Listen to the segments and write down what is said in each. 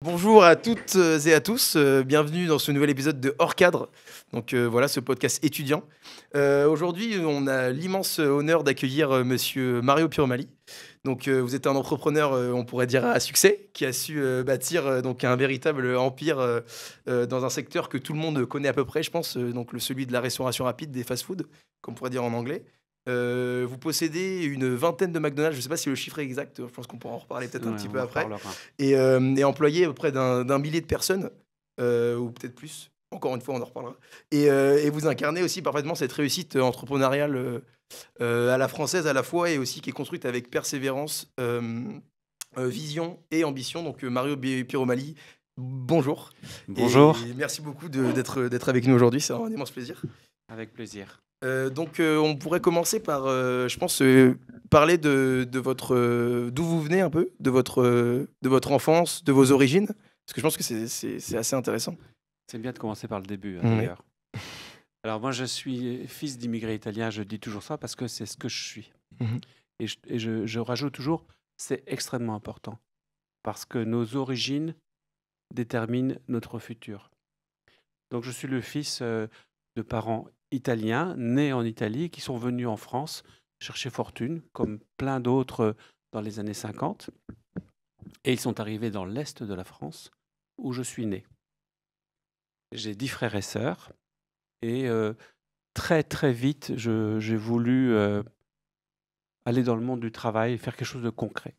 Bonjour à toutes et à tous, bienvenue dans ce nouvel épisode de Hors Cadre, donc voilà ce podcast étudiant. Aujourd'hui, on a l'immense honneur d'accueillir monsieur Mario Piromali. Donc vous êtes un entrepreneur, on pourrait dire à succès, qui a su, bâtir, donc un véritable empire, dans un secteur que tout le monde connaît à peu près, je pense, donc celui de la restauration rapide, des fast-food, comme on pourrait dire en anglais. Vous possédez une vingtaine de McDonald's, je ne sais pas si le chiffre est exact, je pense qu'on pourra en reparler peut-être un Ouais, petit on peu en après reparlera. et employé auprès d'un millier de personnes, ou peut-être plus. Encore une fois, on en reparlera. Et vous incarnez aussi parfaitement cette réussite entrepreneuriale à la française à la fois et aussi qui est construite avec persévérance, vision et ambition. Donc Mario Piromali, bonjour et Bonjour, merci beaucoup d'être avec nous aujourd'hui, c'est un immense plaisir. avec plaisir. Donc on pourrait commencer par, je pense, parler de votre, d'où vous venez un peu, de votre enfance, de vos origines, parce que je pense que c'est assez intéressant. C'est bien de commencer par le début, Oui. d'ailleurs. Alors moi, je suis fils d'immigrés italiens, je dis toujours ça parce que c'est ce que je suis. Mmh. Et je rajoute toujours, c'est extrêmement important parce que nos origines déterminent notre futur. Donc je suis le fils de parents italiens, nés en Italie, qui sont venus en France chercher fortune, comme plein d'autres dans les années 50. Et ils sont arrivés dans l'est de la France, où je suis né. J'ai 10 frères et sœurs. Et très, très vite, j'ai voulu aller dans le monde du travail et faire quelque chose de concret.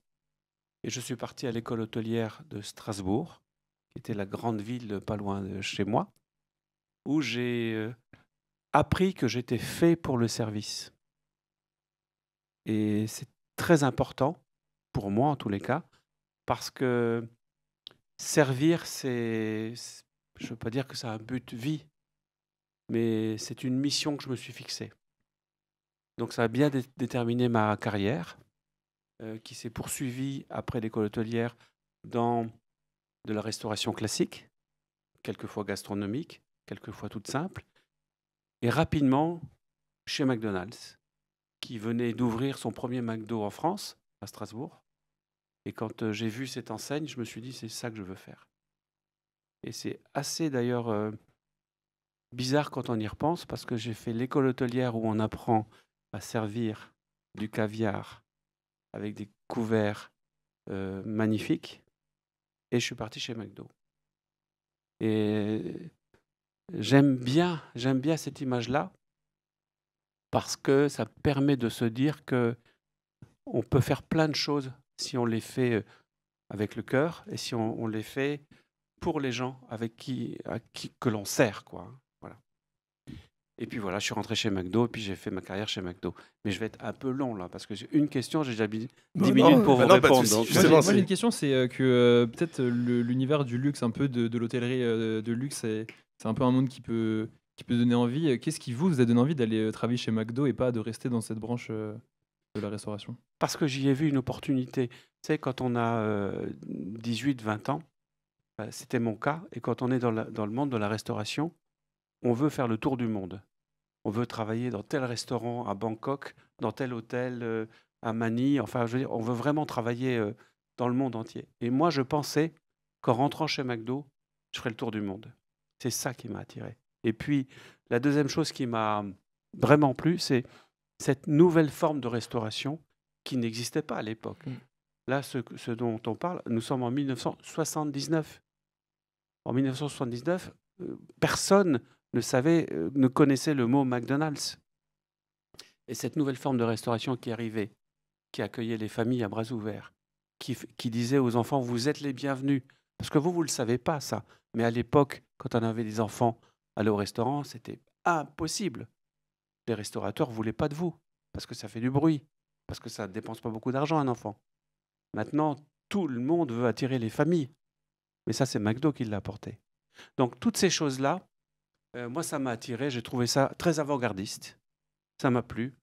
Et je suis parti à l'école hôtelière de Strasbourg, qui était la grande ville pas loin de chez moi, où j'ai appris que j'étais fait pour le service. Et c'est très important, pour moi en tous les cas, parce que servir, je ne veux pas dire que c'est un but vie, mais c'est une mission que je me suis fixée. Donc ça a bien déterminé ma carrière, qui s'est poursuivie après l'école hôtelière dans de la restauration classique, quelquefois gastronomique, quelquefois toute simple, et rapidement chez McDonald's, qui venait d'ouvrir son premier McDo en France, à Strasbourg. Et quand j'ai vu cette enseigne, je me suis dit, c'est ça que je veux faire. Et c'est assez d'ailleurs bizarre quand on y repense, parce que j'ai fait l'école hôtelière où on apprend à servir du caviar avec des couverts magnifiques, et je suis parti chez McDo. Et j'aime bien cette image-là, parce que ça permet de se dire que on peut faire plein de choses si on les fait avec le cœur et si on les fait pour les gens que l'on sert, quoi. Voilà. Et puis voilà, je suis rentré chez McDo et puis j'ai fait ma carrière chez McDo. Mais je vais être un peu long là, parce que j'ai une question, j'ai déjà 10 Non, minutes pour bah vous non, pas de répondre. souci. Donc, Justement, Moi, j'ai c'est une question, c'est que peut-être l'univers du luxe, un peu de l'hôtellerie de luxe, c'est un peu un monde qui peut donner envie. Qu'est-ce qui vous a donné envie d'aller travailler chez McDo et pas de rester dans cette branche de la restauration? parce que j'y ai vu une opportunité. Tu sais, quand on a 18-20 ans, c'était mon cas, et quand on est dans le monde de la restauration, on veut faire le tour du monde. On veut travailler dans tel restaurant à Bangkok, dans tel hôtel à Manille. Enfin, je veux dire, on veut vraiment travailler dans le monde entier. Et moi, je pensais qu'en rentrant chez McDo, je ferais le tour du monde. C'est ça qui m'a attiré. Et puis, la deuxième chose qui m'a vraiment plu, c'est cette nouvelle forme de restauration qui n'existait pas à l'époque. Mm. Là, ce dont on parle, nous sommes en 1979. En 1979, personne ne connaissait le mot McDonald's. Et cette nouvelle forme de restauration qui arrivait, qui accueillait les familles à bras ouverts, qui disait aux enfants, vous êtes les bienvenus. Parce que vous ne le savez pas, ça. Mais à l'époque, quand on avait des enfants aller au restaurant, c'était impossible. Les restaurateurs ne voulaient pas de vous, parce que ça fait du bruit, parce que ça ne dépense pas beaucoup d'argent, un enfant. Maintenant, tout le monde veut attirer les familles. Mais ça, c'est McDo qui l'a apporté. Donc, toutes ces choses-là, moi, ça m'a attiré. J'ai trouvé ça très avant-gardiste. Ça m'a plu.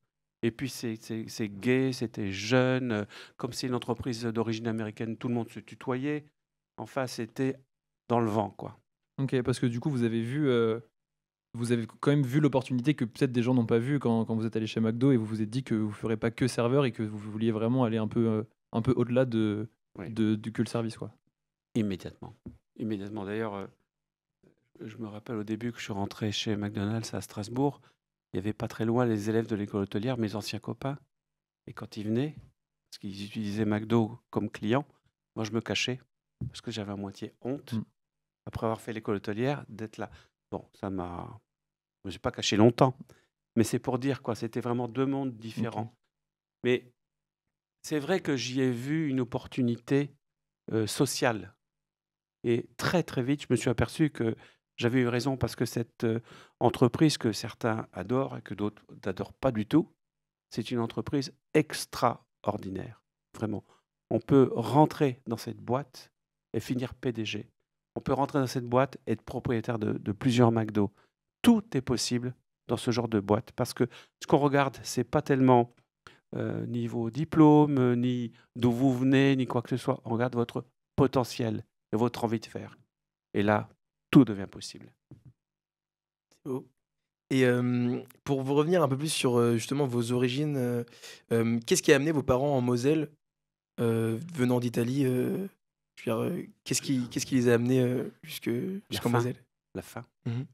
Et puis, c'est gai, c'était jeune. Comme c'est une entreprise d'origine américaine, tout le monde se tutoyait. Enfin, c'était dans le vent, quoi. Ok, parce que du coup, vous avez quand même vu l'opportunité que peut-être des gens n'ont pas vu quand vous êtes allé chez McDo et vous vous êtes dit que vous ne ferez pas que serveur et que vous vouliez vraiment aller un peu au-delà Oui. que le service, quoi. Immédiatement. Immédiatement. D'ailleurs, je me rappelle au début que je suis rentré chez McDonald's à Strasbourg. Il y avait pas très loin les élèves de l'école hôtelière, mes anciens copains. Et quand ils venaient, parce qu'ils utilisaient McDo comme client, moi je me cachais parce que j'avais à moitié honte, Mm. après avoir fait l'école hôtelière, d'être là. Bon, ça m'a. Je ne me suis pas caché longtemps, mais c'est pour dire quoi. C'était vraiment deux mondes Ok. différents. Mais c'est vrai que j'y ai vu une opportunité sociale. Et très très vite, je me suis aperçu que j'avais eu raison parce que cette entreprise que certains adorent et que d'autres n'adorent pas du tout, c'est une entreprise extraordinaire. Vraiment. On peut rentrer dans cette boîte et finir PDG. On peut rentrer dans cette boîte et être propriétaire de plusieurs McDo. Tout est possible dans ce genre de boîte parce que ce qu'on regarde, c'est pas tellement ni vos diplômes, ni d'où vous venez, ni quoi que ce soit. On regarde votre potentiel et votre envie de faire. Et là, tout devient possible. C'est beau. Et pour vous revenir un peu plus sur justement vos origines, qu'est-ce qui a amené vos parents en Moselle venant d'Italie je veux dire, qu'est-ce qui les a amenés La jusqu'en faim, Moselle? la faim. Mhm.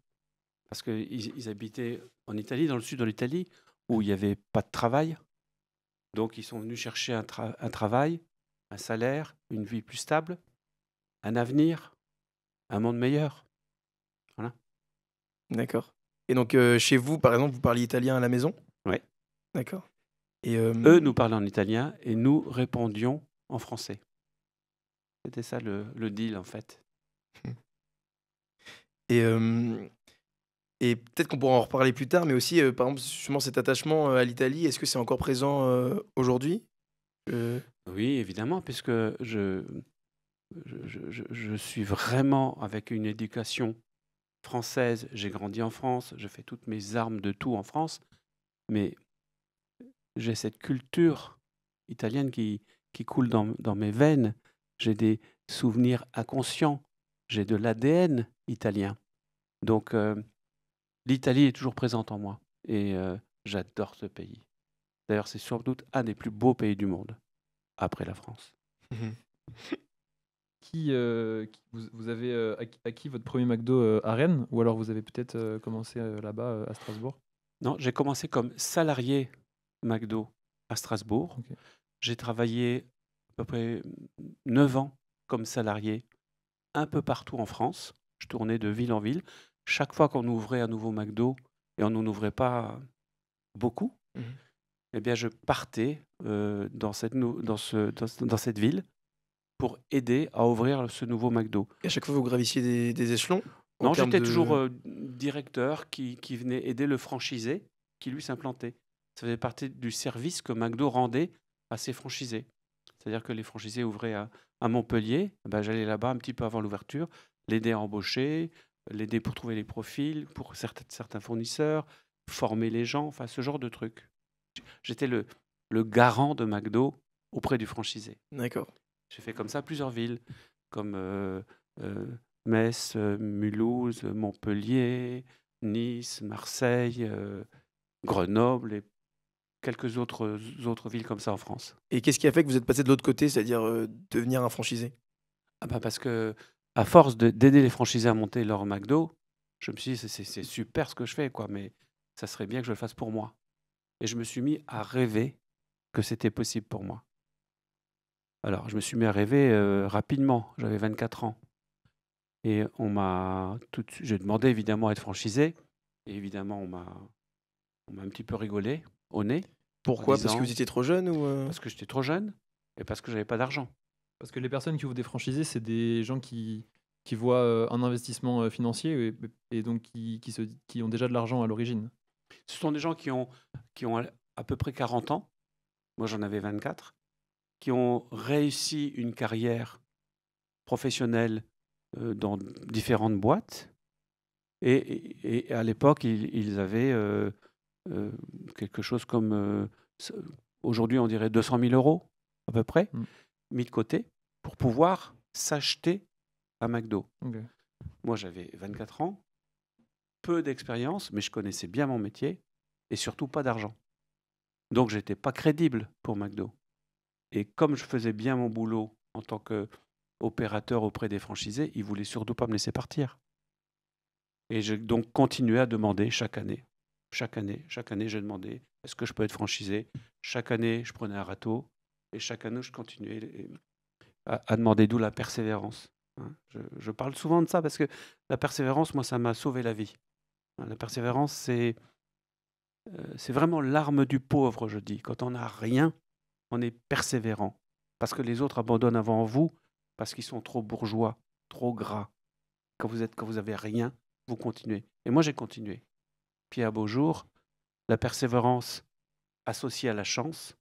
Parce qu'ils habitaient en Italie, dans le sud de l'Italie, où il n'y avait pas de travail. Donc, ils sont venus chercher un travail, un salaire, une vie plus stable, un avenir, un monde meilleur. Voilà. D'accord. Et donc chez vous, par exemple, vous parliez italien à la maison? Ouais. D'accord. Et, Eux nous parlaient en italien et nous répondions en français. C'était ça le deal, en fait. et, et peut-être qu'on pourra en reparler plus tard, mais aussi, par exemple, justement, cet attachement à l'Italie, est-ce que c'est encore présent aujourd'hui? Oui, évidemment, puisque je suis vraiment avec une éducation française. J'ai grandi en France, je fais toutes mes armes de tout en France, mais j'ai cette culture italienne qui coule dans mes veines. J'ai des souvenirs inconscients, j'ai de l'ADN italien. Donc l'Italie est toujours présente en moi et j'adore ce pays. D'ailleurs, c'est sans doute un des plus beaux pays du monde, après la France. Mhm. Vous avez acquis votre premier McDo à Rennes ou alors vous avez peut-être commencé là-bas à Strasbourg? Non, j'ai commencé comme salarié McDo à Strasbourg. Ok. J'ai travaillé à peu près 9 ans comme salarié un peu partout en France. Je tournais de ville en ville. Chaque fois qu'on ouvrait un nouveau McDo, et on n'en ouvrait pas beaucoup, Mhm. eh bien, je partais dans cette ville pour aider à ouvrir ce nouveau McDo. Et à chaque fois, vous gravissiez des échelons en Non, termes j'étais toujours de... directeur qui venait aider le franchisé qui, lui, s'implantait. Ça faisait partie du service que McDo rendait à ses franchisés. C'est-à-dire que les franchisés ouvraient à Montpellier, ben, j'allais là-bas un petit peu avant l'ouverture, l'aider à embaucher, l'aider pour trouver les profils, pour certains fournisseurs, former les gens, enfin ce genre de trucs. J'étais le garant de McDo auprès du franchisé. D'accord. J'ai fait comme ça plusieurs villes, comme euh, Metz, Mulhouse, Montpellier, Nice, Marseille, Grenoble et quelques autres villes comme ça en France. Et qu'est-ce qui a fait que vous êtes passé de l'autre côté, c'est-à-dire devenir un franchisé? Ah bah parce que à force d'aider les franchisés à monter leur McDo, je me suis dit c'est super ce que je fais quoi, mais ça serait bien que je le fasse pour moi. Et je me suis mis à rêver que c'était possible pour moi. Alors je me suis mis à rêver rapidement. J'avais 24 ans et j'ai demandé évidemment à être franchisé et évidemment on m'a un petit peu rigolé au nez en Pourquoi? Parce que disant vous étiez trop jeune ou parce que j'étais trop jeune et parce que j'avais pas d'argent. Parce que les personnes qui ouvrent des franchisés, c'est des gens qui voient un investissement financier et donc qui ont déjà de l'argent à l'origine. Ce sont des gens qui ont à peu près 40 ans. Moi j'en avais 24. Qui ont réussi une carrière professionnelle dans différentes boîtes. Et à l'époque, ils avaient quelque chose comme, aujourd'hui on dirait 200 000 euros à peu près, Mm. mis de côté pour pouvoir s'acheter un McDo. Ok. Moi j'avais 24 ans, peu d'expérience, mais je connaissais bien mon métier et surtout pas d'argent. Donc j'étais pas crédible pour McDo. Et comme je faisais bien mon boulot en tant que opérateur auprès des franchisés, ils voulaient surtout pas me laisser partir. Et j'ai donc continué à demander chaque année. Chaque année, j'ai demandé est-ce que je peux être franchisé. Chaque année, je prenais un râteau. Et chaque année, je continuais à demander, d'où la persévérance. Hein. Je parle souvent de ça parce que la persévérance, moi, ça m'a sauvé la vie. Hein, la persévérance, c'est vraiment l'arme du pauvre, je dis. Quand on n'a rien, on est persévérant. Parce que les autres abandonnent avant vous, parce qu'ils sont trop bourgeois, trop gras. Quand vous avez rien, vous continuez. Et moi, j'ai continué. Puis un beau jour, la persévérance associée à la chance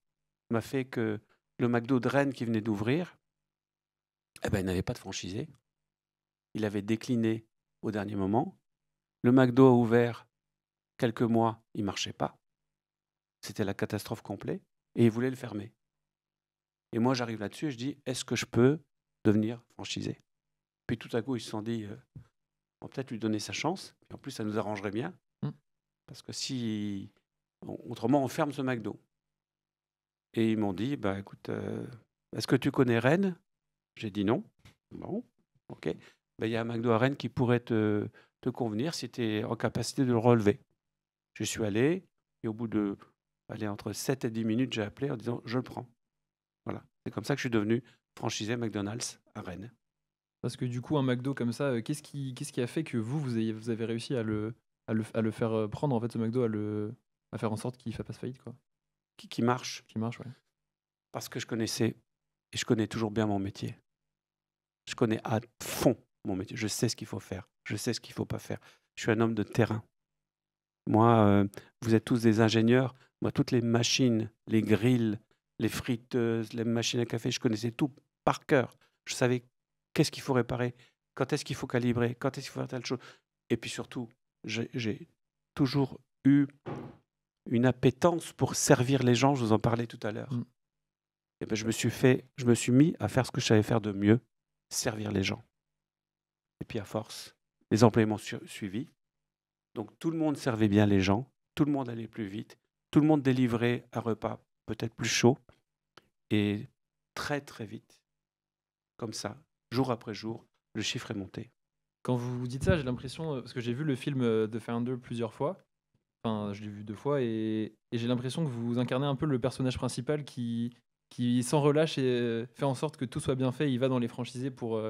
m'a fait que le McDo de Rennes qui venait d'ouvrir, il n'avait pas de franchisé. Il avait décliné au dernier moment. Le McDo a ouvert quelques mois, il ne marchait pas. C'était la catastrophe complète. Et il voulait le fermer. Et moi, j'arrive là-dessus et je dis, est-ce que je peux devenir franchisé? Puis tout à coup, ils se sont dit, on va peut-être lui donner sa chance. Et en plus, ça nous arrangerait bien. Parce que si... Autrement, on ferme ce McDo. Et ils m'ont dit, écoute, est-ce que tu connais Rennes? J'ai dit non. Bon, ok. Il y a un McDo à Rennes qui pourrait te convenir si tu es en capacité de le relever. Je suis allé, et au bout de entre 7 et 10 minutes, j'ai appelé en disant, je le prends. Voilà. C'est comme ça que je suis devenu franchisé McDonald's à Rennes. Parce que du coup, un McDo comme ça, qu'est-ce qui a fait que vous avez réussi à le faire prendre, en fait, ce McDo, à faire en sorte qu'il ne fasse pas faillite, quoi? Qui marche. Qui marche, ouais. Parce que je connaissais, et je connais toujours bien mon métier. Je connais à fond mon métier. Je sais ce qu'il faut faire. Je sais ce qu'il ne faut pas faire. Je suis un homme de terrain. Moi, vous êtes tous des ingénieurs. Moi, toutes les machines, les grilles, les friteuses, les machines à café, je connaissais tout par cœur. Je savais qu'est-ce qu'il faut réparer, quand est-ce qu'il faut calibrer, quand est-ce qu'il faut faire telle chose. Et puis surtout, j'ai toujours eu une appétence pour servir les gens. Je vous en parlais tout à l'heure. Et je me suis mis à faire ce que je savais faire de mieux, servir les gens. Et puis à force, les employés m'ont suivi. Donc tout le monde servait bien les gens, tout le monde allait plus vite, tout le monde délivrait un repas peut-être plus chaud. Et très très vite, comme ça, jour après jour, le chiffre est monté. Quand vous dites ça, j'ai l'impression, parce que j'ai vu le film The Founder plusieurs fois, enfin je l'ai vu 2 fois, et j'ai l'impression que vous incarnez un peu le personnage principal qui sans relâche et fait en sorte que tout soit bien fait. Il va dans les franchisés pour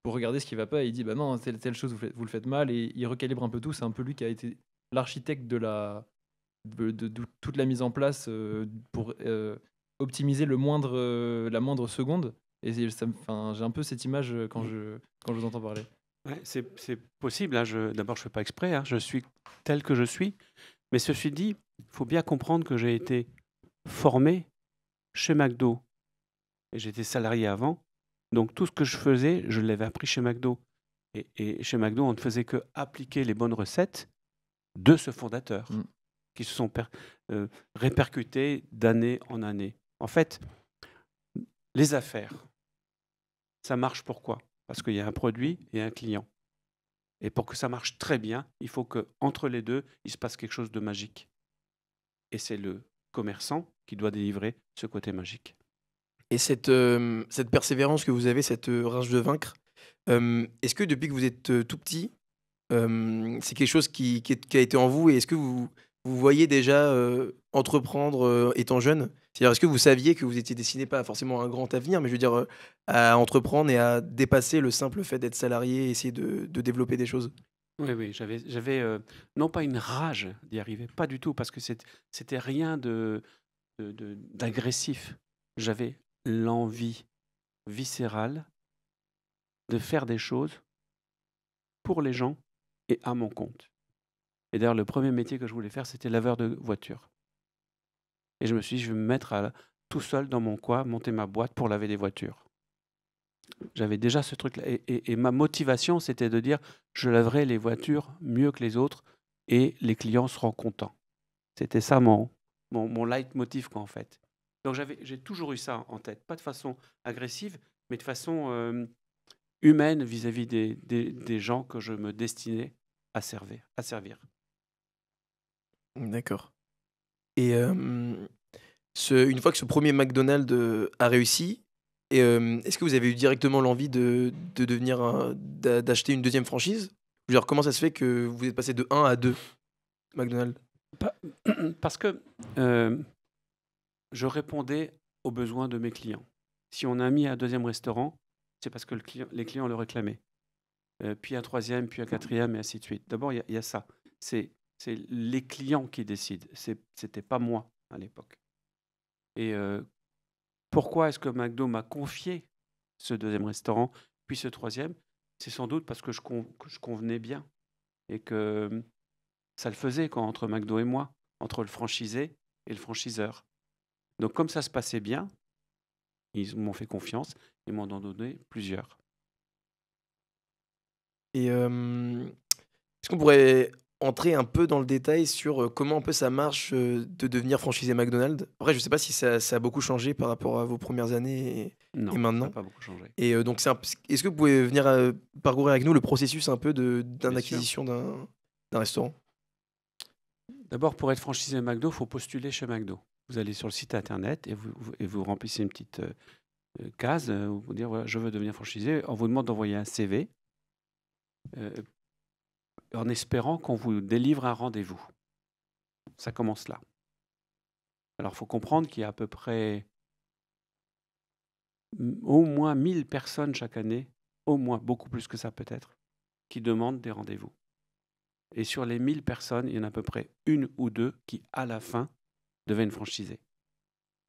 regarder ce qui va pas, et il dit bah non, telle chose vous le faites mal, et il recalibre un peu tout. C'est un peu lui qui a été l'architecte de toute la mise en place pour optimiser la moindre seconde. Et j'ai un peu cette image quand je vous entends parler. Ouais, c'est possible. Hein. D'abord, je ne fais pas exprès. Hein. Je suis tel que je suis. Mais ceci dit, il faut bien comprendre que j'ai été formé chez McDo. Et j'étais salarié avant. Donc, tout ce que je faisais, je l'avais appris chez McDo. Et chez McDo, on ne faisait que appliquer les bonnes recettes de ce fondateur qui se sont répercutées d'année en année. En fait, les affaires, ça marche pourquoi? Parce qu'il y a un produit et un client. Et pour que ça marche très bien, il faut qu'entre les deux, il se passe quelque chose de magique. Et c'est le commerçant qui doit délivrer ce côté magique. Et cette persévérance que vous avez, cette rage de vaincre, est-ce que depuis que vous êtes tout petit, c'est quelque chose qui a été en vous, et est-ce que vous voyez déjà entreprendre étant jeune? C'est-à-dire, est-ce que vous saviez que vous étiez destiné pas forcément à un grand avenir, mais je veux dire à entreprendre et à dépasser le simple fait d'être salarié et essayer de développer des choses? Oui, j'avais non pas une rage d'y arriver, pas du tout, parce que c'était rien d'agressif. J'avais l'envie viscérale de faire des choses pour les gens et à mon compte. Et d'ailleurs, le premier métier que je voulais faire, c'était laveur de voiture. Et je me suis dit, je vais me mettre tout seul dans mon coin, monter ma boîte pour laver des voitures. J'avais déjà ce truc-là. Et ma motivation, c'était de dire, je laverai les voitures mieux que les autres et les clients seront contents. C'était ça mon leitmotiv, quoi, en fait. Donc j'ai toujours eu ça en tête. Pas de façon agressive, mais de façon humaine vis-à-vis des gens que je me destinais à servir. D'accord. Et une fois que ce premier McDonald's a réussi, Et est-ce que vous avez eu directement l'envie de devenir d'acheter une deuxième franchise? Je veux dire, comment ça se fait que vous êtes passé de 1 à 2 McDonald's? Pa- Parce que je répondais aux besoins de mes clients. Si on a mis un deuxième restaurant, c'est parce que les clients le réclamaient. Puis un troisième, puis un quatrième, et ainsi de suite. D'abord, il y a ça. C'est les clients qui décident. C'était pas moi à l'époque. Et pourquoi est-ce que McDo m'a confié ce deuxième restaurant, puis ce troisième? C'est sans doute parce que que je convenais bien et que ça le faisait entre McDo et moi, entre le franchisé et le franchiseur. Donc comme ça se passait bien, ils m'ont fait confiance et m'en ont donné plusieurs. Et est-ce qu'on pourrait entrer un peu dans le détail sur, comment un peu ça marche, de devenir franchisé McDonald's? Après, je sais pas si ça a beaucoup changé par rapport à vos premières années et Non, ça n'a maintenant? pas beaucoup changé. Et donc c'est un p est-ce que vous pouvez venir, parcourir avec nous le processus un peu Bien sûr. d'acquisition d'un restaurant? D'abord, pour être franchisé McDo, il faut postuler chez McDo. Vous allez sur le site internet et vous remplissez une petite case où vous dire voilà, je veux devenir franchisé. On vous demande d'envoyer un CV euh, en espérant qu'on vous délivre un rendez-vous. Ça commence là. Alors, il faut comprendre qu'il y a à peu près au moins 1000 personnes chaque année, au moins, beaucoup plus que ça peut-être, qui demandent des rendez-vous. Et sur les 1000 personnes, il y en a à peu près une ou deux qui, à la fin, deviennent franchisés.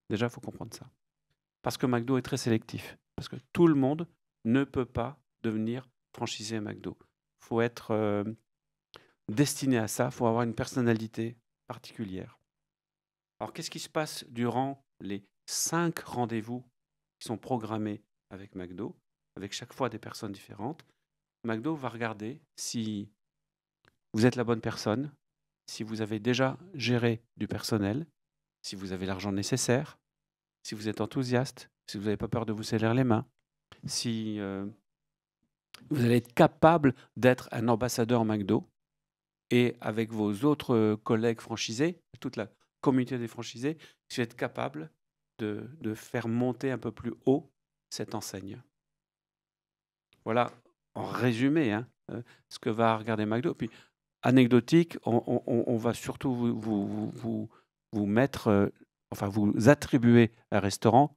Déjà, il faut comprendre ça. Parce que McDo est très sélectif. Parce que tout le monde ne peut pas devenir franchisé à McDo. Il faut être destiné à ça, il faut avoir une personnalité particulière. Alors, qu'est-ce qui se passe durant les 5 rendez-vous qui sont programmés avec McDo, avec chaque fois des personnes différentes? McDo va regarder si vous êtes la bonne personne, si vous avez déjà géré du personnel, si vous avez l'argent nécessaire, si vous êtes enthousiaste, si vous n'avez pas peur de vous salir les mains, si vous allez être capable d'être un ambassadeur McDo et avec vos autres collègues franchisés, toute la communauté des franchisés, si vous êtes capable de faire monter un peu plus haut cette enseigne. Voilà, en résumé, hein, ce que va regarder McDo. Puis, anecdotique, on va surtout vous mettre, enfin vous attribuer un restaurant,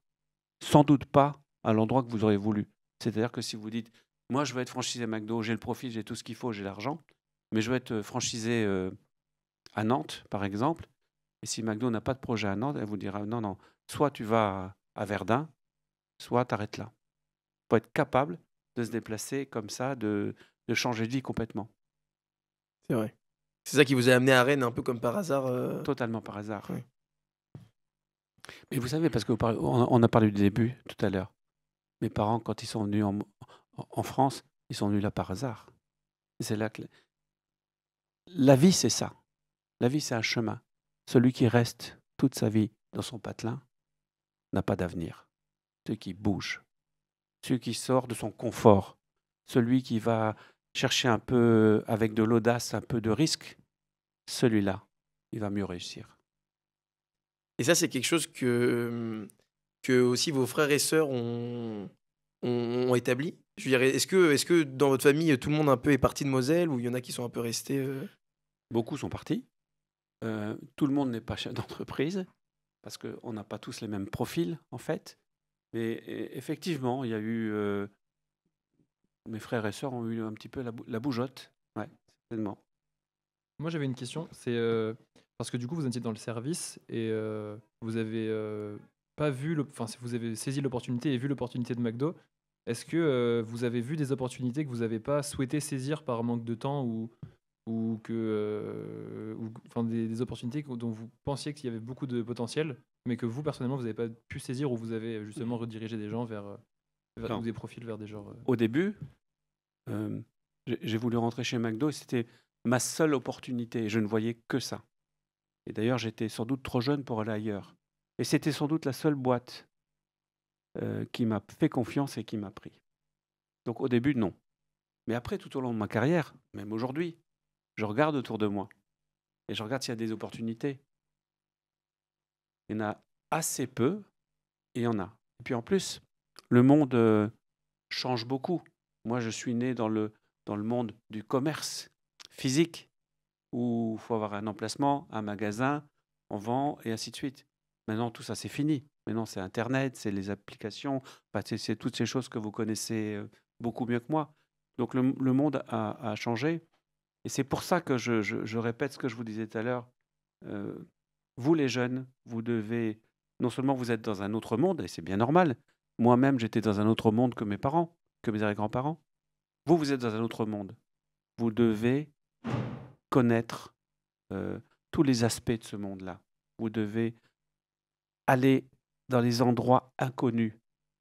sans doute pas à l'endroit que vous auriez voulu. C'est-à-dire que si vous dites, moi je veux être franchisé McDo, j'ai le profil, j'ai tout ce qu'il faut, j'ai l'argent, mais je veux être franchisé à Nantes, par exemple, et si McDo n'a pas de projet à Nantes, elle vous dira, non, non, soit tu vas à Verdun, soit tu arrêtes là. Il faut être capable de se déplacer comme ça, de changer de vie complètement, C'est vrai. C'est ça qui vous a amené à Rennes un peu comme par hasard, totalement par hasard. Ouais. Mais vous savez, parce que on a parlé du début tout à l'heure. Mes parents, quand ils sont venus en France, ils sont venus là par hasard. Et c'est là que la vie, c'est ça. La vie, c'est un chemin. Celui qui reste toute sa vie dans son patelin n'a pas d'avenir. Celui qui bouge, celui qui sort de son confort, celui qui va chercher un peu, avec de l'audace, un peu de risque, celui-là, il va mieux réussir. Et ça, c'est quelque chose que aussi vos frères et sœurs ont établi? Je veux dire, est-ce que dans votre famille, tout le monde un peu est parti de Moselle ou il y en a qui sont un peu restés, Beaucoup sont partis. Tout le monde n'est pas chef d'entreprise, parce qu'on n'a pas tous les mêmes profils, en fait. Mais effectivement, il y a eu... mes frères et sœurs ont eu un petit peu la bougeotte. Ouais, certainement. Moi, j'avais une question. C'est parce que du coup, vous étiez dans le service et vous avez pas vu, enfin, si vous avez saisi l'opportunité et vu l'opportunité de McDo, est-ce que vous avez vu des opportunités que vous n'avez pas souhaité saisir par manque de temps ou enfin, des opportunités dont vous pensiez qu'il y avait beaucoup de potentiel, mais que vous, personnellement, vous n'avez pas pu saisir ou vous avez justement redirigé des gens Non. ou des profils vers des genres. Au début, j'ai voulu rentrer chez McDo et c'était ma seule opportunité. Je ne voyais que ça. Et d'ailleurs, j'étais sans doute trop jeune pour aller ailleurs. Et c'était sans doute la seule boîte qui m'a fait confiance et qui m'a pris. Donc au début, non. Mais après, tout au long de ma carrière, même aujourd'hui, je regarde autour de moi et je regarde s'il y a des opportunités. Il y en a assez peu et il y en a. Et puis en plus, Le monde change beaucoup. Moi, je suis né dans le monde du commerce physique, où il faut avoir un emplacement, un magasin, on vend et ainsi de suite. Maintenant, tout ça, c'est fini. Maintenant, c'est Internet, c'est les applications, enfin, c'est toutes ces choses que vous connaissez beaucoup mieux que moi. Donc, le monde a changé. Et c'est pour ça que je répète ce que je vous disais tout à l'heure. Euh, Vous, les jeunes, vous devez, non seulement vous êtes dans un autre monde, et c'est bien normal. Moi-même, j'étais dans un autre monde que mes parents, que mes arrière-grands-parents. Vous êtes dans un autre monde. Vous devez connaître tous les aspects de ce monde-là. Vous devez aller dans les endroits inconnus.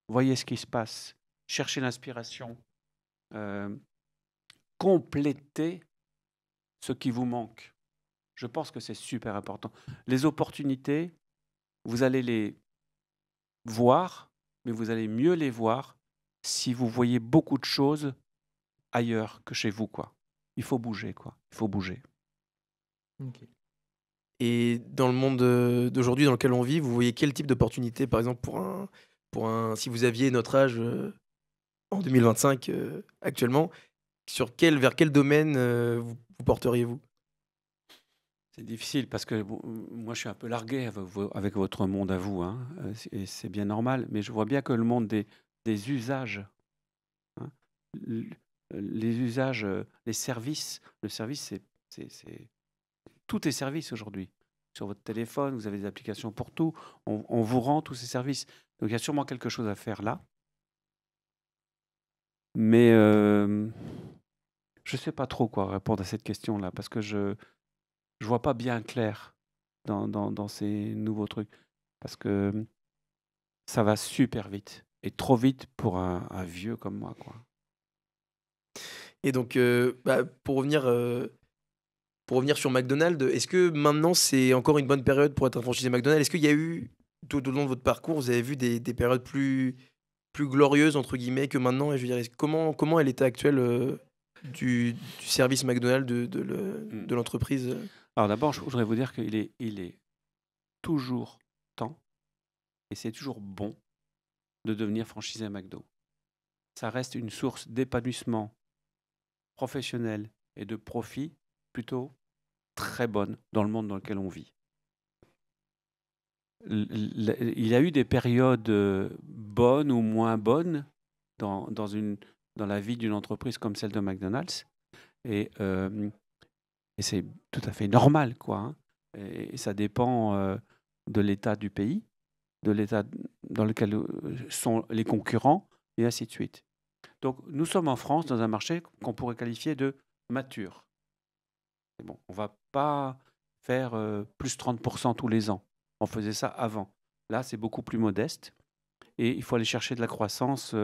Voyez ce qui se passe. Chercher l'inspiration. euh, Compléter ce qui vous manque. Je pense que c'est super important. Les opportunités, vous allez les voir, mais vous allez mieux les voir si vous voyez beaucoup de choses ailleurs que chez vous, quoi. Il faut bouger, quoi. Il faut bouger. Ok. Et dans le monde d'aujourd'hui dans lequel on vit, vous voyez quel type d'opportunité, par exemple, si vous aviez notre âge en 2025 actuellement, vers quel domaine vous porteriez-vous? C'est difficile parce que moi, je suis un peu largué avec votre monde à vous, hein, et c'est bien normal, mais je vois bien que le monde des usages, hein, l- les usages, les services, le service, tout est service aujourd'hui. Sur votre téléphone, vous avez des applications pour tout, on vous rend tous ces services. Donc il y a sûrement quelque chose à faire là, mais je ne sais pas trop quoi répondre à cette question-là parce que je vois pas bien clair dans ces nouveaux trucs. Parce que ça va super vite. Et trop vite pour un vieux comme moi, quoi. Et donc, pour revenir sur McDonald's, est-ce que maintenant c'est encore une bonne période pour être un franchisé McDonald's? Est-ce qu'il y a eu, tout au long de votre parcours, vous avez vu des périodes plus glorieuses, entre guillemets, que maintenant? Et je veux dire, comment est l'état actuel du service McDonald's Mm. de l'entreprise? Alors d'abord, je voudrais vous dire il est toujours temps, et c'est toujours bon, de devenir franchisé McDo. Ça reste une source d'épanouissement professionnel et de profit plutôt très bonne dans le monde dans lequel on vit. Il y a eu des périodes bonnes ou moins bonnes dans la vie d'une entreprise comme celle de McDonald's. Et, et c'est tout à fait normal, quoi, hein. Et ça dépend de l'état du pays, de l'état dans lequel sont les concurrents, et ainsi de suite. Donc, nous sommes en France dans un marché qu'on pourrait qualifier de mature. Et bon, on ne va pas faire plus 30% tous les ans. On faisait ça avant. Là, c'est beaucoup plus modeste. Et il faut aller chercher de la croissance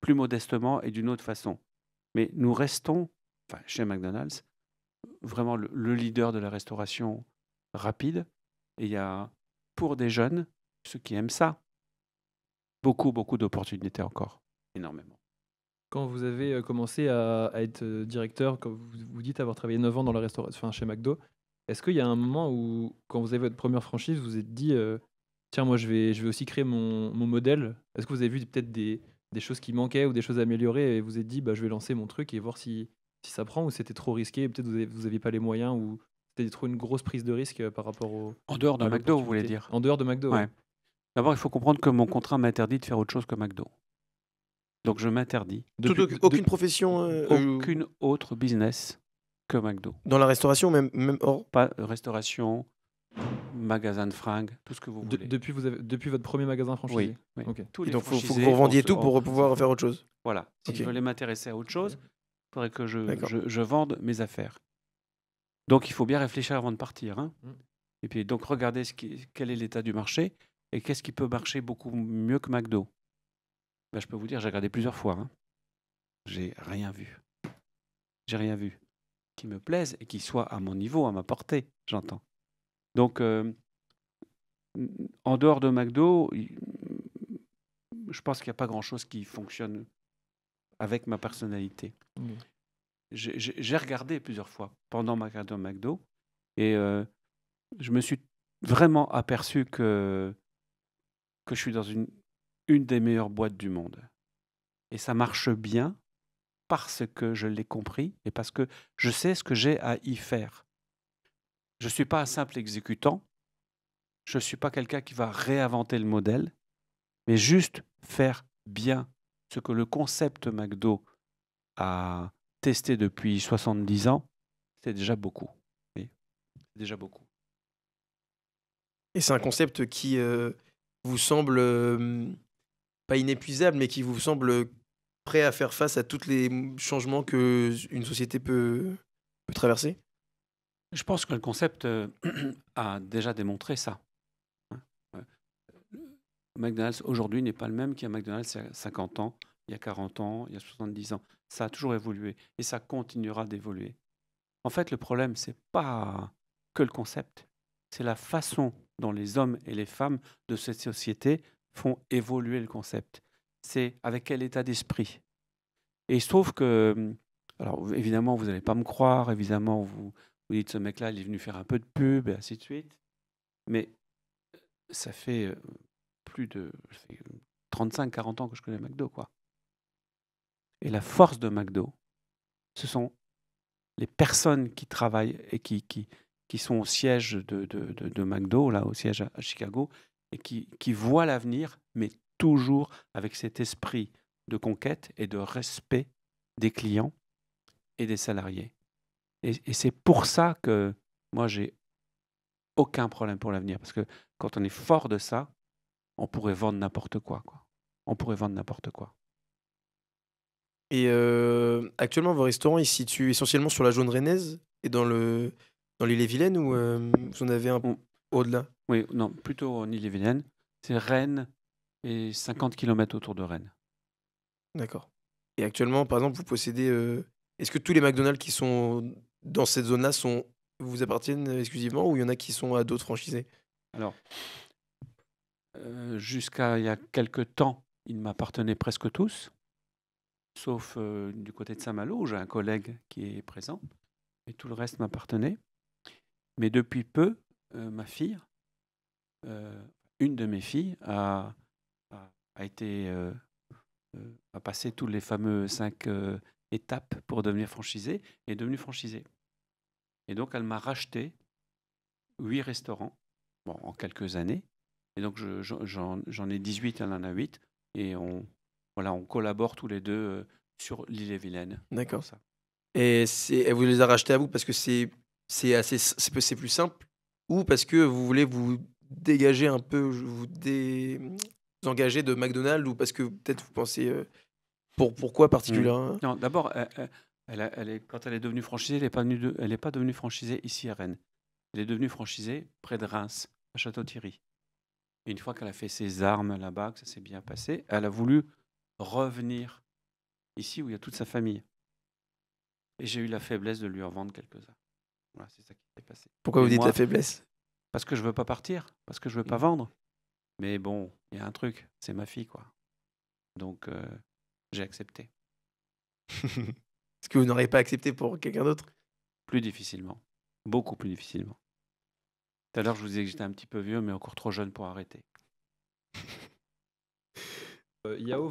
plus modestement et d'une autre façon. Mais nous restons, enfin, chez McDonald's, vraiment le leader de la restauration rapide. Et il y a, pour des jeunes, ceux qui aiment ça, beaucoup d'opportunités encore. Énormément. Quand vous avez commencé à être directeur, quand vous dites avoir travaillé 9 ans dans la restauration, enfin, chez McDo, est-ce qu'il y a un moment où, quand vous avez votre première franchise, vous vous êtes dit tiens, moi je vais aussi créer mon modèle? Est-ce que vous avez vu peut-être des choses qui manquaient ou des choses à améliorer et vous vous êtes dit bah, je vais lancer mon truc et voir si ça prend, ou c'était trop risqué et peut-être vous aviez pas les moyens, ou c'était trop une grosse prise de risque par rapport En dehors de à McDo, vous voulez l'opportunité? dire? En dehors de McDo, Ouais. ouais. D'abord, il faut comprendre que mon contrat m'interdit de faire autre chose que McDo. Donc, je m'interdis Aucune profession aucune autre business que McDo. dans la restauration, même hors? Pas restauration, magasin de fringues, tout ce que vous voulez. Depuis votre premier magasin franchisé? Oui. Ok. Tous Et les donc, faut que franchisés vous revendiez ont- tout pour ont- pouvoir faire autre chose. Voilà. Si je Ok. voulais m'intéresser à autre chose, il faudrait que D'accord. je vende mes affaires. Donc, il faut bien réfléchir avant de partir, hein. Mm. Et puis, donc, regardez quel est l'état du marché et qu'est-ce qui peut marcher beaucoup mieux que McDo. Ben, je peux vous dire, j'ai regardé plusieurs fois, hein. J'ai rien vu. J'ai rien vu qui me plaise et qui soit à mon niveau, à ma portée, j'entends. Donc, en dehors de McDo, je pense qu'il n'y a pas grand-chose qui fonctionne avec ma personnalité. Ok. J'ai regardé plusieurs fois pendant ma carrière de McDo et je me suis vraiment aperçu que je suis dans une une des meilleures boîtes du monde. Et ça marche bien parce que je l'ai compris et parce que je sais ce que j'ai à y faire. Je ne suis pas un simple exécutant, je ne suis pas quelqu'un qui va réinventer le modèle, mais juste faire bien ce que le concept McDo a testé depuis 70 ans, c'est déjà beaucoup. Oui, c'est déjà beaucoup. Et c'est un concept qui vous semble pas inépuisable, mais qui vous semble prêt à faire face à tous les changements que une société peut traverser? Je pense que le concept a déjà démontré ça. Hein. McDonald's aujourd'hui n'est pas le même qu'il y a McDonald's il y a 50 ans, il y a 40 ans, il y a 70 ans. Ça a toujours évolué et ça continuera d'évoluer. En fait, le problème, c'est pas que le concept, c'est la façon dont les hommes et les femmes de cette société font évoluer le concept. C'est avec quel état d'esprit. Et il se trouve que, alors évidemment, vous n'allez pas me croire, évidemment, vous dites ce mec-là, il est venu faire un peu de pub et ainsi de suite. Mais ça fait plus de 35-40 ans que je connais McDo, quoi. Et la force de McDo, ce sont les personnes qui travaillent et qui sont au siège de McDo, là, au siège à Chicago, et qui voient l'avenir, mais toujours avec cet esprit de conquête et de respect des clients et des salariés. Et c'est pour ça que moi, j'ai aucun problème pour l'avenir, parce que quand on est fort de ça, on pourrait vendre n'importe quoi, quoi. On pourrait vendre n'importe quoi. Et actuellement, vos restaurants, ils se situent essentiellement sur la zone rennaise et dans l'île-et-Vilaine ou vous en avez un On- au-delà? oui, non, plutôt en Ille-et-Vilaine. C'est Rennes et 50 km autour de Rennes. D'accord. Et actuellement, par exemple, vous possédez, est-ce que tous les McDonald's qui sont dans cette zone-là vous appartiennent exclusivement ou il y en a qui sont à d'autres franchisés? Alors, jusqu'à il y a quelque temps, ils m'appartenaient presque tous, sauf du côté de Saint-Malo, où j'ai un collègue qui est présent, et tout le reste m'appartenait. Mais depuis peu, ma fille, une de mes filles, a été, a passé tous les fameux 5 étapes pour devenir franchisée, et est devenue franchisée. Et donc, elle m'a racheté 8 restaurants, bon, en quelques années. Et donc, j'en ai 18, elle en a 8. Et voilà, on collabore tous les deux sur l'île-et-Vilaine. D'accord. Comme ça. Et elle vous les a rachetés à vous parce que c'est assez c'est plus simple ou parce que vous voulez vous dégager un peu, vous désengager de McDonald's ou parce que peut-être vous pensez, pourquoi particulièrement? Non, d'abord, quand elle est devenue franchisée, elle n'est pas devenue franchisée ici à Rennes. Elle est devenue franchisée près de Reims, à Château-Thierry. Et une fois qu'elle a fait ses armes là-bas, que ça s'est bien passé, elle a voulu revenir ici où il y a toute sa famille. Et j'ai eu la faiblesse de lui en vendre quelques-uns. Voilà, c'est ça qui s'est passé. Pourquoi Mais vous dites la moi, faiblesse? parce que je veux pas partir, parce que je veux pas vendre. Mais bon, il y a un truc, c'est ma fille, quoi. Donc, j'ai accepté. Est-ce que vous n'auriez pas accepté pour quelqu'un d'autre? Plus difficilement. Beaucoup plus difficilement. Tout à l'heure, je vous disais que j'étais un petit peu vieux, mais encore trop jeune pour arrêter. Yao,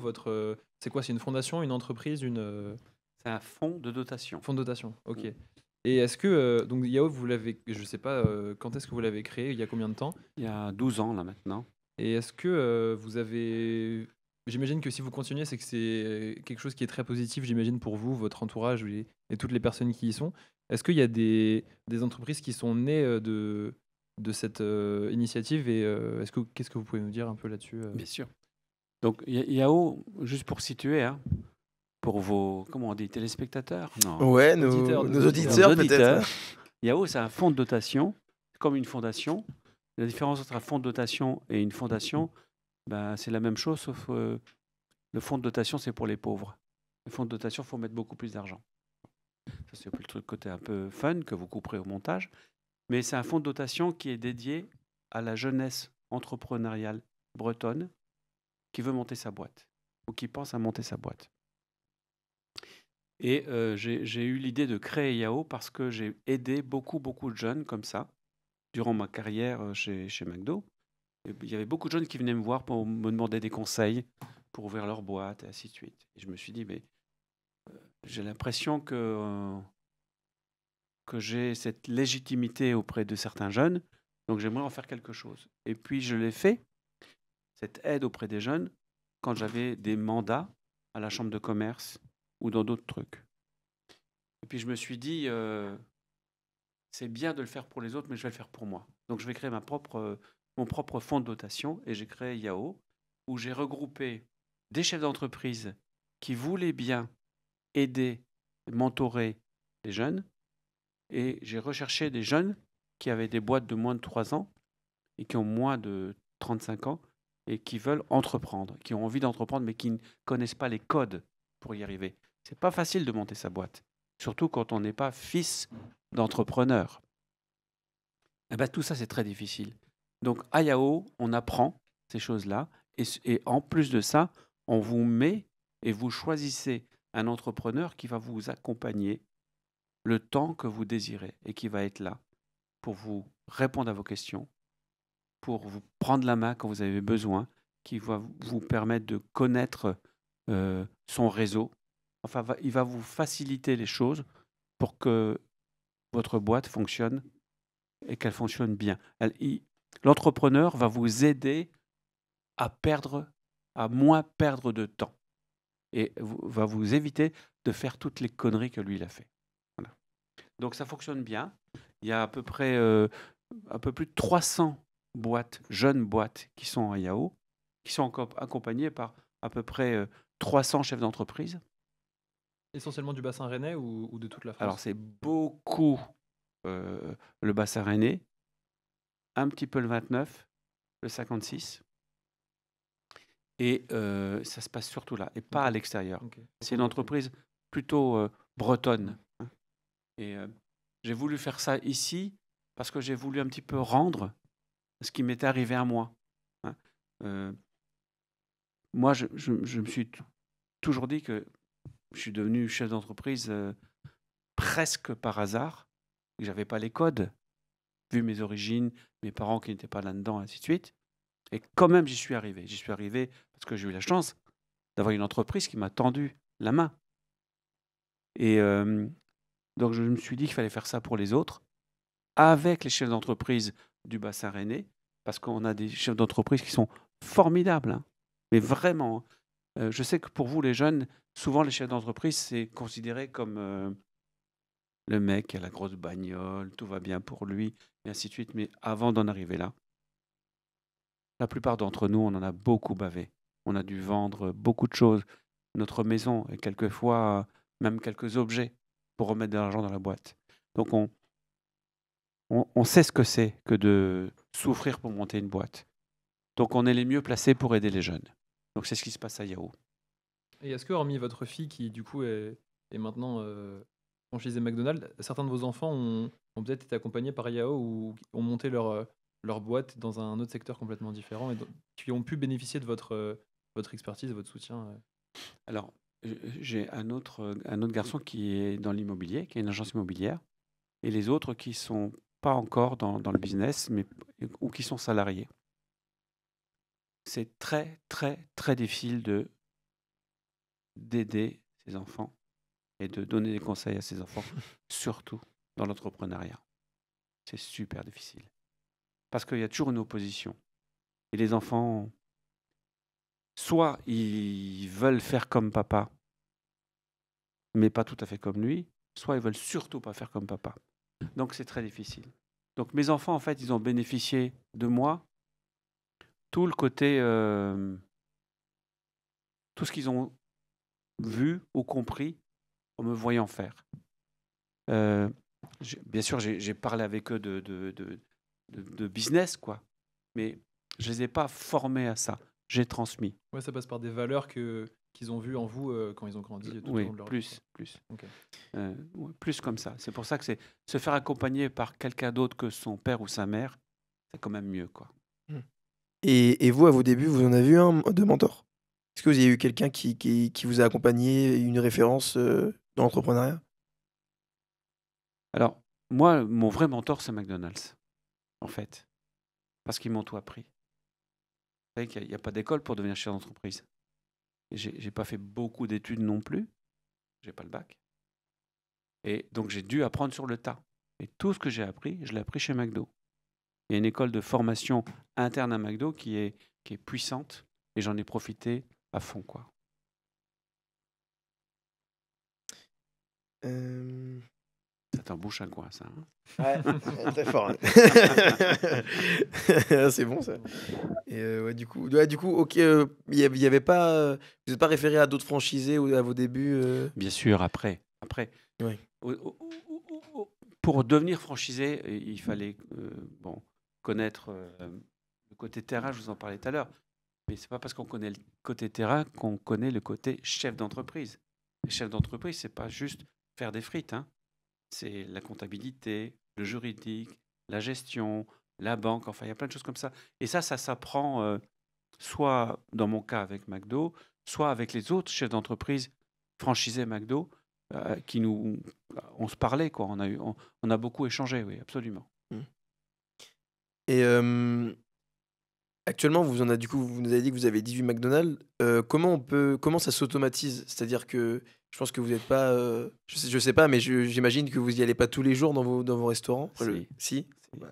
c'est quoi? C'est une fondation, une entreprise, C'est un fonds de dotation. fonds de dotation? Ok. Et est-ce que donc Yao, vous l'avez, je sais pas quand est-ce que vous l'avez créé, il y a combien de temps? Il y a 12 ans, là, maintenant. Et est-ce que vous avez, j'imagine que si vous continuez, c'est que c'est quelque chose qui est très positif, j'imagine pour vous, votre entourage et toutes les personnes qui y sont. Est-ce qu'il y a des entreprises qui sont nées de cette initiative et qu'est-ce que vous pouvez nous dire un peu là-dessus? Bien sûr. Donc, Yao, juste pour situer, hein, pour vos, comment on dit, téléspectateurs? Non. Ouais, Auditeurs, nos nos auditeurs Nos peut-être. auditeurs. Yao, c'est un fonds de dotation, comme une fondation. La différence entre un fonds de dotation et une fondation, ben, c'est la même chose, sauf le fonds de dotation, c'est pour les pauvres. Le fonds de dotation, il faut mettre beaucoup plus d'argent. Ça, c'est le truc côté un peu fun que vous couperez au montage. Mais c'est un fonds de dotation qui est dédié à la jeunesse entrepreneuriale bretonne qui veut monter sa boîte ou qui pense à monter sa boîte. Et j'ai eu l'idée de créer Yao parce que j'ai aidé beaucoup de jeunes comme ça durant ma carrière chez McDo. Et il y avait beaucoup de jeunes qui venaient me voir pour me demander des conseils pour ouvrir leur boîte et ainsi de suite. Et je me suis dit, mais j'ai l'impression que j'ai cette légitimité auprès de certains jeunes, donc j'aimerais en faire quelque chose. Et puis je l'ai fait, cette aide auprès des jeunes, quand j'avais des mandats à la chambre de commerce ou dans d'autres trucs. Et puis je me suis dit, c'est bien de le faire pour les autres, mais je vais le faire pour moi. Donc je vais créer mon propre fonds de dotation et j'ai créé Yao, où j'ai regroupé des chefs d'entreprise qui voulaient bien aider, mentorer les jeunes. Et j'ai recherché des jeunes qui avaient des boîtes de moins de 3 ans et qui ont moins de 35 ans et qui veulent entreprendre, qui ont envie d'entreprendre mais qui ne connaissent pas les codes pour y arriver. C'est pas facile de monter sa boîte, surtout quand on n'est pas fils d'entrepreneur. Eh ben, tout ça, c'est très difficile. Donc, à Yao, on apprend ces choses-là et en plus de ça, on vous met et vous choisissez un entrepreneur qui va vous accompagner le temps que vous désirez et qui va être là pour vous répondre à vos questions, pour vous prendre la main quand vous avez besoin, qui va vous permettre de connaître son réseau. Enfin, il va vous faciliter les choses pour que votre boîte fonctionne et qu'elle fonctionne bien. L'entrepreneur va vous aider à moins perdre de temps et va vous éviter de faire toutes les conneries que lui il a fait. Voilà. Donc ça fonctionne bien. Il y a à peu près un peu plus de 300 boîtes, jeunes boîtes qui sont à Yao, qui sont accompagnées par à peu près 300 chefs d'entreprise. Essentiellement du bassin rennais ou de toute la France? Alors c'est beaucoup le bassin rennais, un petit peu le 29, le 56. Et ça se passe surtout là, et pas à l'extérieur. Ok. C'est une entreprise plutôt bretonne. Hein. Et j'ai voulu faire ça ici parce que j'ai voulu un petit peu rendre ce qui m'était arrivé à moi. Hein. Moi, je me suis toujours dit que je suis devenu chef d'entreprise presque par hasard. Je n'avais pas les codes, vu mes origines, mes parents qui n'étaient pas là-dedans, ainsi de suite. Et quand même, j'y suis arrivé. J'y suis arrivé parce que j'ai eu la chance d'avoir une entreprise qui m'a tendu la main. Et donc, je me suis dit qu'il fallait faire ça pour les autres, avec les chefs d'entreprise du bassin rennais, parce qu'on a des chefs d'entreprise qui sont formidables, hein. Mais vraiment. Je sais que pour vous, les jeunes, souvent les chefs d'entreprise, c'est considéré comme le mec qui a la grosse bagnole, tout va bien pour lui, et ainsi de suite. Mais avant d'en arriver là, la plupart d'entre nous, on en a beaucoup bavé. On a dû vendre beaucoup de choses, notre maison et quelquefois même quelques objets pour remettre de l'argent dans la boîte. Donc on sait ce que c'est que de souffrir pour monter une boîte. Donc on est les mieux placés pour aider les jeunes. Donc c'est ce qui se passe à Yao. Et est-ce que, hormis votre fille qui, du coup, est maintenant franchisée McDonald's, certains de vos enfants ont peut-être été accompagnés par Yao ou ont monté leur boîte dans un autre secteur complètement différent et qui ont pu bénéficier de votre expertise, votre soutien Alors, j'ai un autre garçon qui est dans l'immobilier, qui a une agence immobilière, et les autres qui sont pas encore dans le business, ou qui sont salariés. C'est très, très, très difficile d'aider ses enfants et de donner des conseils à ses enfants, surtout dans l'entrepreneuriat. C'est super difficile. Parce qu'il y a toujours une opposition. Et les enfants, soit ils veulent faire comme papa, mais pas tout à fait comme lui, soit ils veulent surtout pas faire comme papa. Donc c'est très difficile. Donc mes enfants, en fait, ils ont bénéficié de moi, tout le côté, tout ce qu'ils ont vu ou compris en me voyant faire. Bien sûr, j'ai parlé avec eux de business, quoi, mais je les ai pas formés à ça. J'ai transmis. Ouais, ça passe par des valeurs qu'ils ont vues en vous quand ils ont grandi tout au Oui, long de leur vie. plus. Ok. Ouais, plus comme ça. C'est pour ça que se faire accompagner par quelqu'un d'autre que son père ou sa mère, c'est quand même mieux, quoi. Et vous, à vos débuts, vous en avez eu un de mentor? Est-ce que vous avez eu quelqu'un qui vous a accompagné, une référence dans l'entrepreneuriat? Alors, moi, mon vrai mentor, c'est McDonald's, en fait, parce qu'ils m'ont tout appris. savez qu'il n'y a pas d'école pour devenir chef d'entreprise. J'ai pas fait beaucoup d'études non plus. J'ai pas le bac. Et donc, j'ai dû apprendre sur le tas. Et tout ce que j'ai appris, je l'ai appris chez McDo. Il y a une école de formation interne à McDo qui est puissante et j'en ai profité à fond, quoi. Ça t'embouche un coin, ça. Ouais, très fort. Hein. C'est bon ça. Et ouais, du coup, ok, il y avait pas, vous n'êtes pas référé à d'autres franchisés ou à vos débuts. Bien sûr, après. Ouais. Pour devenir franchisé, il fallait connaître le côté terrain, je vous en parlais tout à l'heure. Mais ce n'est pas parce qu'on connaît le côté terrain qu'on connaît le côté chef d'entreprise. Le chef d'entreprise, ce n'est pas juste faire des frites. Hein. C'est la comptabilité, le juridique, la gestion, la banque. Enfin, il y a plein de choses comme ça. Et ça s'apprend soit dans mon cas avec McDo, soit avec les autres chefs d'entreprise franchisés McDo, on se parlait, quoi. On a beaucoup échangé, oui, absolument. Et actuellement, vous nous avez dit que vous avez 18 McDonald's. Comment ça s'automatise? C'est-à-dire que je pense que vous n'êtes pas, je sais pas, mais j'imagine que vous y allez pas tous les jours dans vos restaurants. Si. Du coup,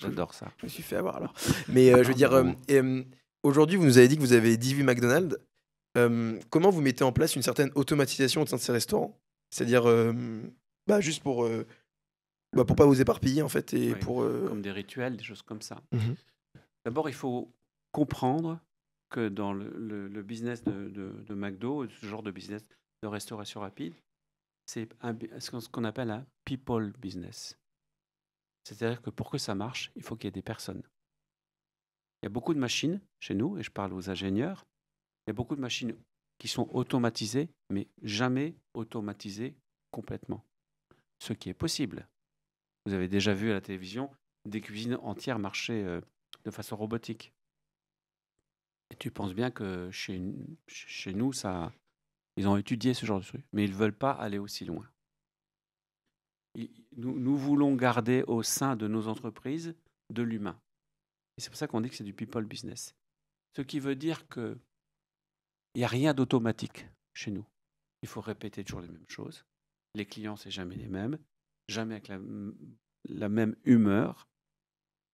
J'adore ça. je me suis fait avoir alors. Mais je veux dire, aujourd'hui, vous nous avez dit que vous avez 18 McDonald's. Comment vous mettez en place une certaine automatisation au sein de ces restaurants? C'est-à-dire, juste pour pas vous éparpiller en fait et Oui, pour. comme des rituels, des choses comme ça. Mhm. D'abord, il faut comprendre que dans le business de McDo, ce genre de business de restauration rapide, c'est ce qu'on appelle un people business. C'est-à-dire que pour que ça marche, il faut qu'il y ait des personnes. Il y a beaucoup de machines chez nous, et je parle aux ingénieurs, il y a beaucoup de machines qui sont automatisées, mais jamais automatisées complètement. Ce qui est possible. Vous avez déjà vu à la télévision des cuisines entières marcher de façon robotique. Et tu penses bien que chez nous, ils ont étudié ce genre de truc, mais ils ne veulent pas aller aussi loin. Nous voulons garder au sein de nos entreprises de l'humain. Et c'est pour ça qu'on dit que c'est du people business. Ce qui veut dire qu'il n'y a rien d'automatique chez nous. Il faut répéter toujours les mêmes choses. Les clients, c'est jamais les mêmes, jamais avec la même humeur,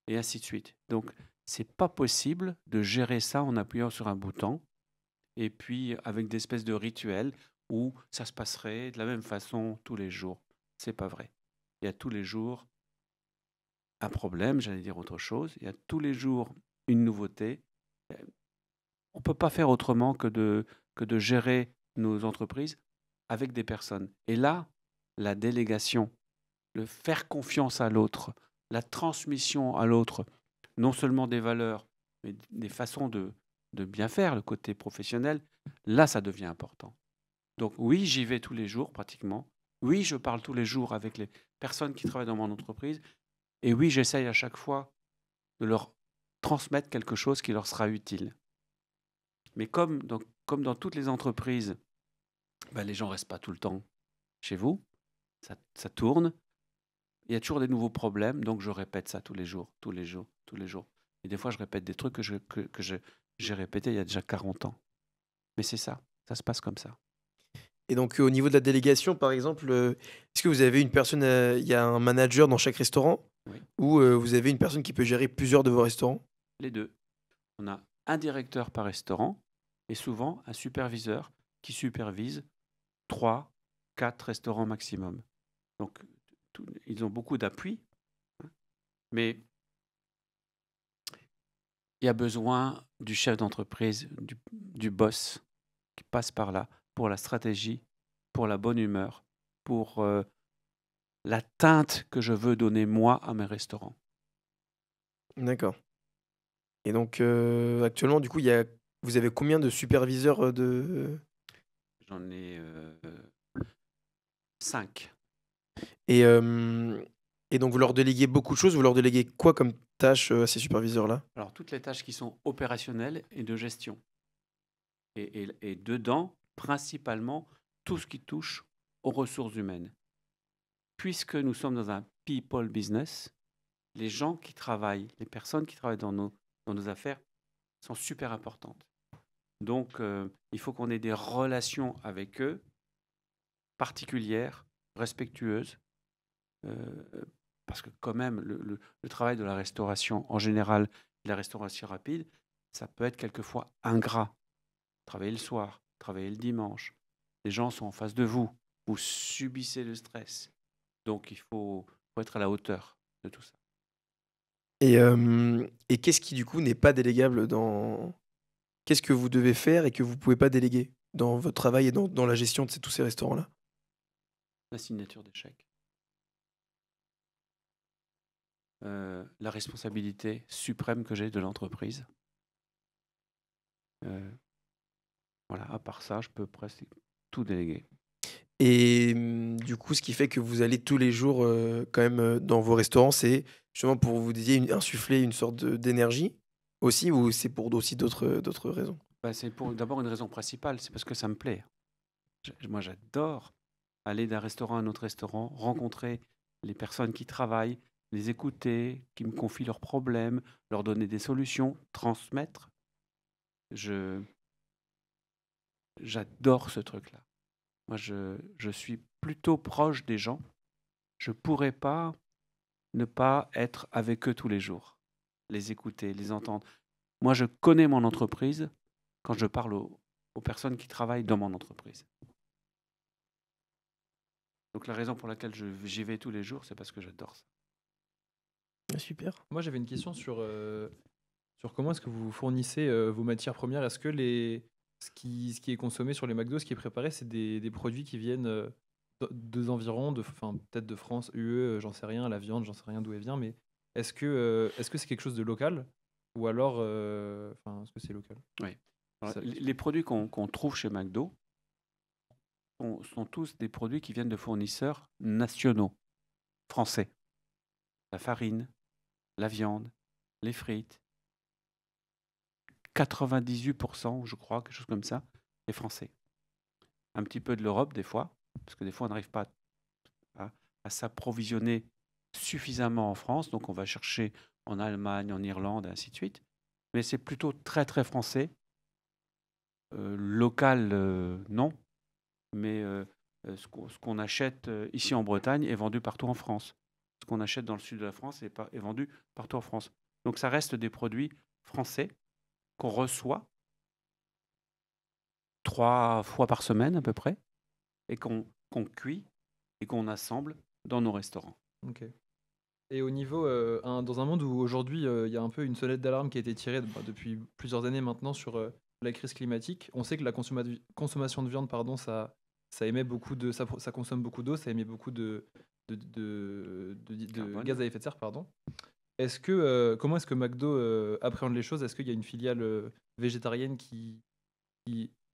et ainsi de suite. Donc, c'est pas possible de gérer ça en appuyant sur un bouton et puis avec des espèces de rituels où ça se passerait de la même façon tous les jours. C'est pas vrai. Il y a tous les jours un problème, j'allais dire autre chose. Il y a tous les jours une nouveauté. On ne peut pas faire autrement que de gérer nos entreprises avec des personnes. Et là, la délégation, le faire confiance à l'autre, la transmission à l'autre, non seulement des valeurs, mais des façons de bien faire, le côté professionnel, là, ça devient important. Donc oui, j'y vais tous les jours pratiquement. Oui, je parle tous les jours avec les personnes qui travaillent dans mon entreprise. Et oui, j'essaye à chaque fois de leur transmettre quelque chose qui leur sera utile. Mais comme dans toutes les entreprises, les gens ne restent pas tout le temps chez vous. Ça tourne. Il y a toujours des nouveaux problèmes, donc je répète ça tous les jours. Et des fois, je répète des trucs que j'ai répétés il y a déjà 40 ans. Mais c'est ça se passe comme ça. Et donc, au niveau de la délégation, par exemple, est-ce que vous avez une personne, il y a un manager dans chaque restaurant? Oui. Ou vous avez une personne qui peut gérer plusieurs de vos restaurants? Les deux. On a un directeur par restaurant et souvent un superviseur qui supervise 3, 4 restaurants maximum. Donc, ils ont beaucoup d'appui, hein, mais il y a besoin du chef d'entreprise, du boss qui passe par là pour la stratégie, pour la bonne humeur, pour la teinte que je veux donner moi à mes restaurants. D'accord. Et donc, actuellement, du coup, vous avez combien de superviseurs de... J'en ai 5. Et donc, vous leur déléguez beaucoup de choses. Vous leur déléguez quoi comme tâches à ces superviseurs-là? Alors, toutes les tâches qui sont opérationnelles et de gestion. Et dedans, principalement, tout ce qui touche aux ressources humaines. Puisque nous sommes dans un people business, les gens qui travaillent, les personnes qui travaillent dans nos affaires sont super importantes. Donc, il faut qu'on ait des relations avec eux particulières, respectueuses, euh, parce que quand même, le travail de la restauration en général, de la restauration rapide, ça peut être quelquefois ingrat. Travailler le soir, travailler le dimanche, les gens sont en face de vous, vous subissez le stress. Donc, il faut être à la hauteur de tout ça. Et qu'est-ce qui, du coup, n'est pas délégable dans... Qu'est-ce que vous devez faire et que vous pouvez pas déléguer dans votre travail et dans la gestion de tous ces restaurants-là? La signature des chèques. La responsabilité suprême que j'ai de l'entreprise. Voilà, à part ça, je peux presque tout déléguer. Et du coup, ce qui fait que vous allez tous les jours, quand même, dans vos restaurants, c'est justement pour, vous disiez, insuffler une sorte d'énergie aussi, ou c'est pour aussi d'autres raisons? Bah, c'est pour d'abord une raison principale, c'est parce que ça me plaît. Moi, j'adore aller d'un restaurant à un autre restaurant, rencontrer les personnes qui travaillent, les écouter, qui me confient leurs problèmes, leur donner des solutions, transmettre. J'adore ce truc-là. Moi, je suis plutôt proche des gens. Je ne pourrais pas ne pas être avec eux tous les jours, les écouter, les entendre. Moi, je connais mon entreprise quand je parle aux personnes qui travaillent dans mon entreprise. Donc la raison pour laquelle j'y vais tous les jours, c'est parce que j'adore ça. Ah, super. Moi, j'avais une question sur comment est-ce que vous fournissez vos matières premières. Est-ce que ce qui est consommé sur les McDo, ce qui est préparé, c'est des produits qui viennent deux environs, peut-être de France, UE, j'en sais rien, la viande, j'en sais rien d'où elle vient, mais est-ce que c'est quelque chose de local ou alors, est-ce que c'est local? Oui. Alors, Ça- les produits qu'on trouve chez McDo sont tous des produits qui viennent de fournisseurs nationaux, français. La farine, la viande, les frites. 98%, je crois, quelque chose comme ça, est français. Un petit peu de l'Europe des fois, parce que des fois on n'arrive pas à s'approvisionner suffisamment en France, donc on va chercher en Allemagne, en Irlande, et ainsi de suite. Mais c'est plutôt très très français. Local, non, mais ce qu'on achète ici en Bretagne est vendu partout en France. Ce qu'on achète dans le sud de la France est vendu partout en France. Donc ça reste des produits français qu'on reçoit 3 fois par semaine à peu près, et qu'on cuit et qu'on assemble dans nos restaurants. Ok. Et au niveau, dans un monde où aujourd'hui il y a un peu une sonnette d'alarme qui a été tirée depuis plusieurs années maintenant sur la crise climatique, on sait que la consommation de viande, pardon, ça émet beaucoup ça consomme beaucoup d'eau, ça émet beaucoup de Carbone. gaz à effet de serre, pardon. Comment est-ce que McDo appréhende les choses? Est-ce qu'il y a une filiale végétarienne qui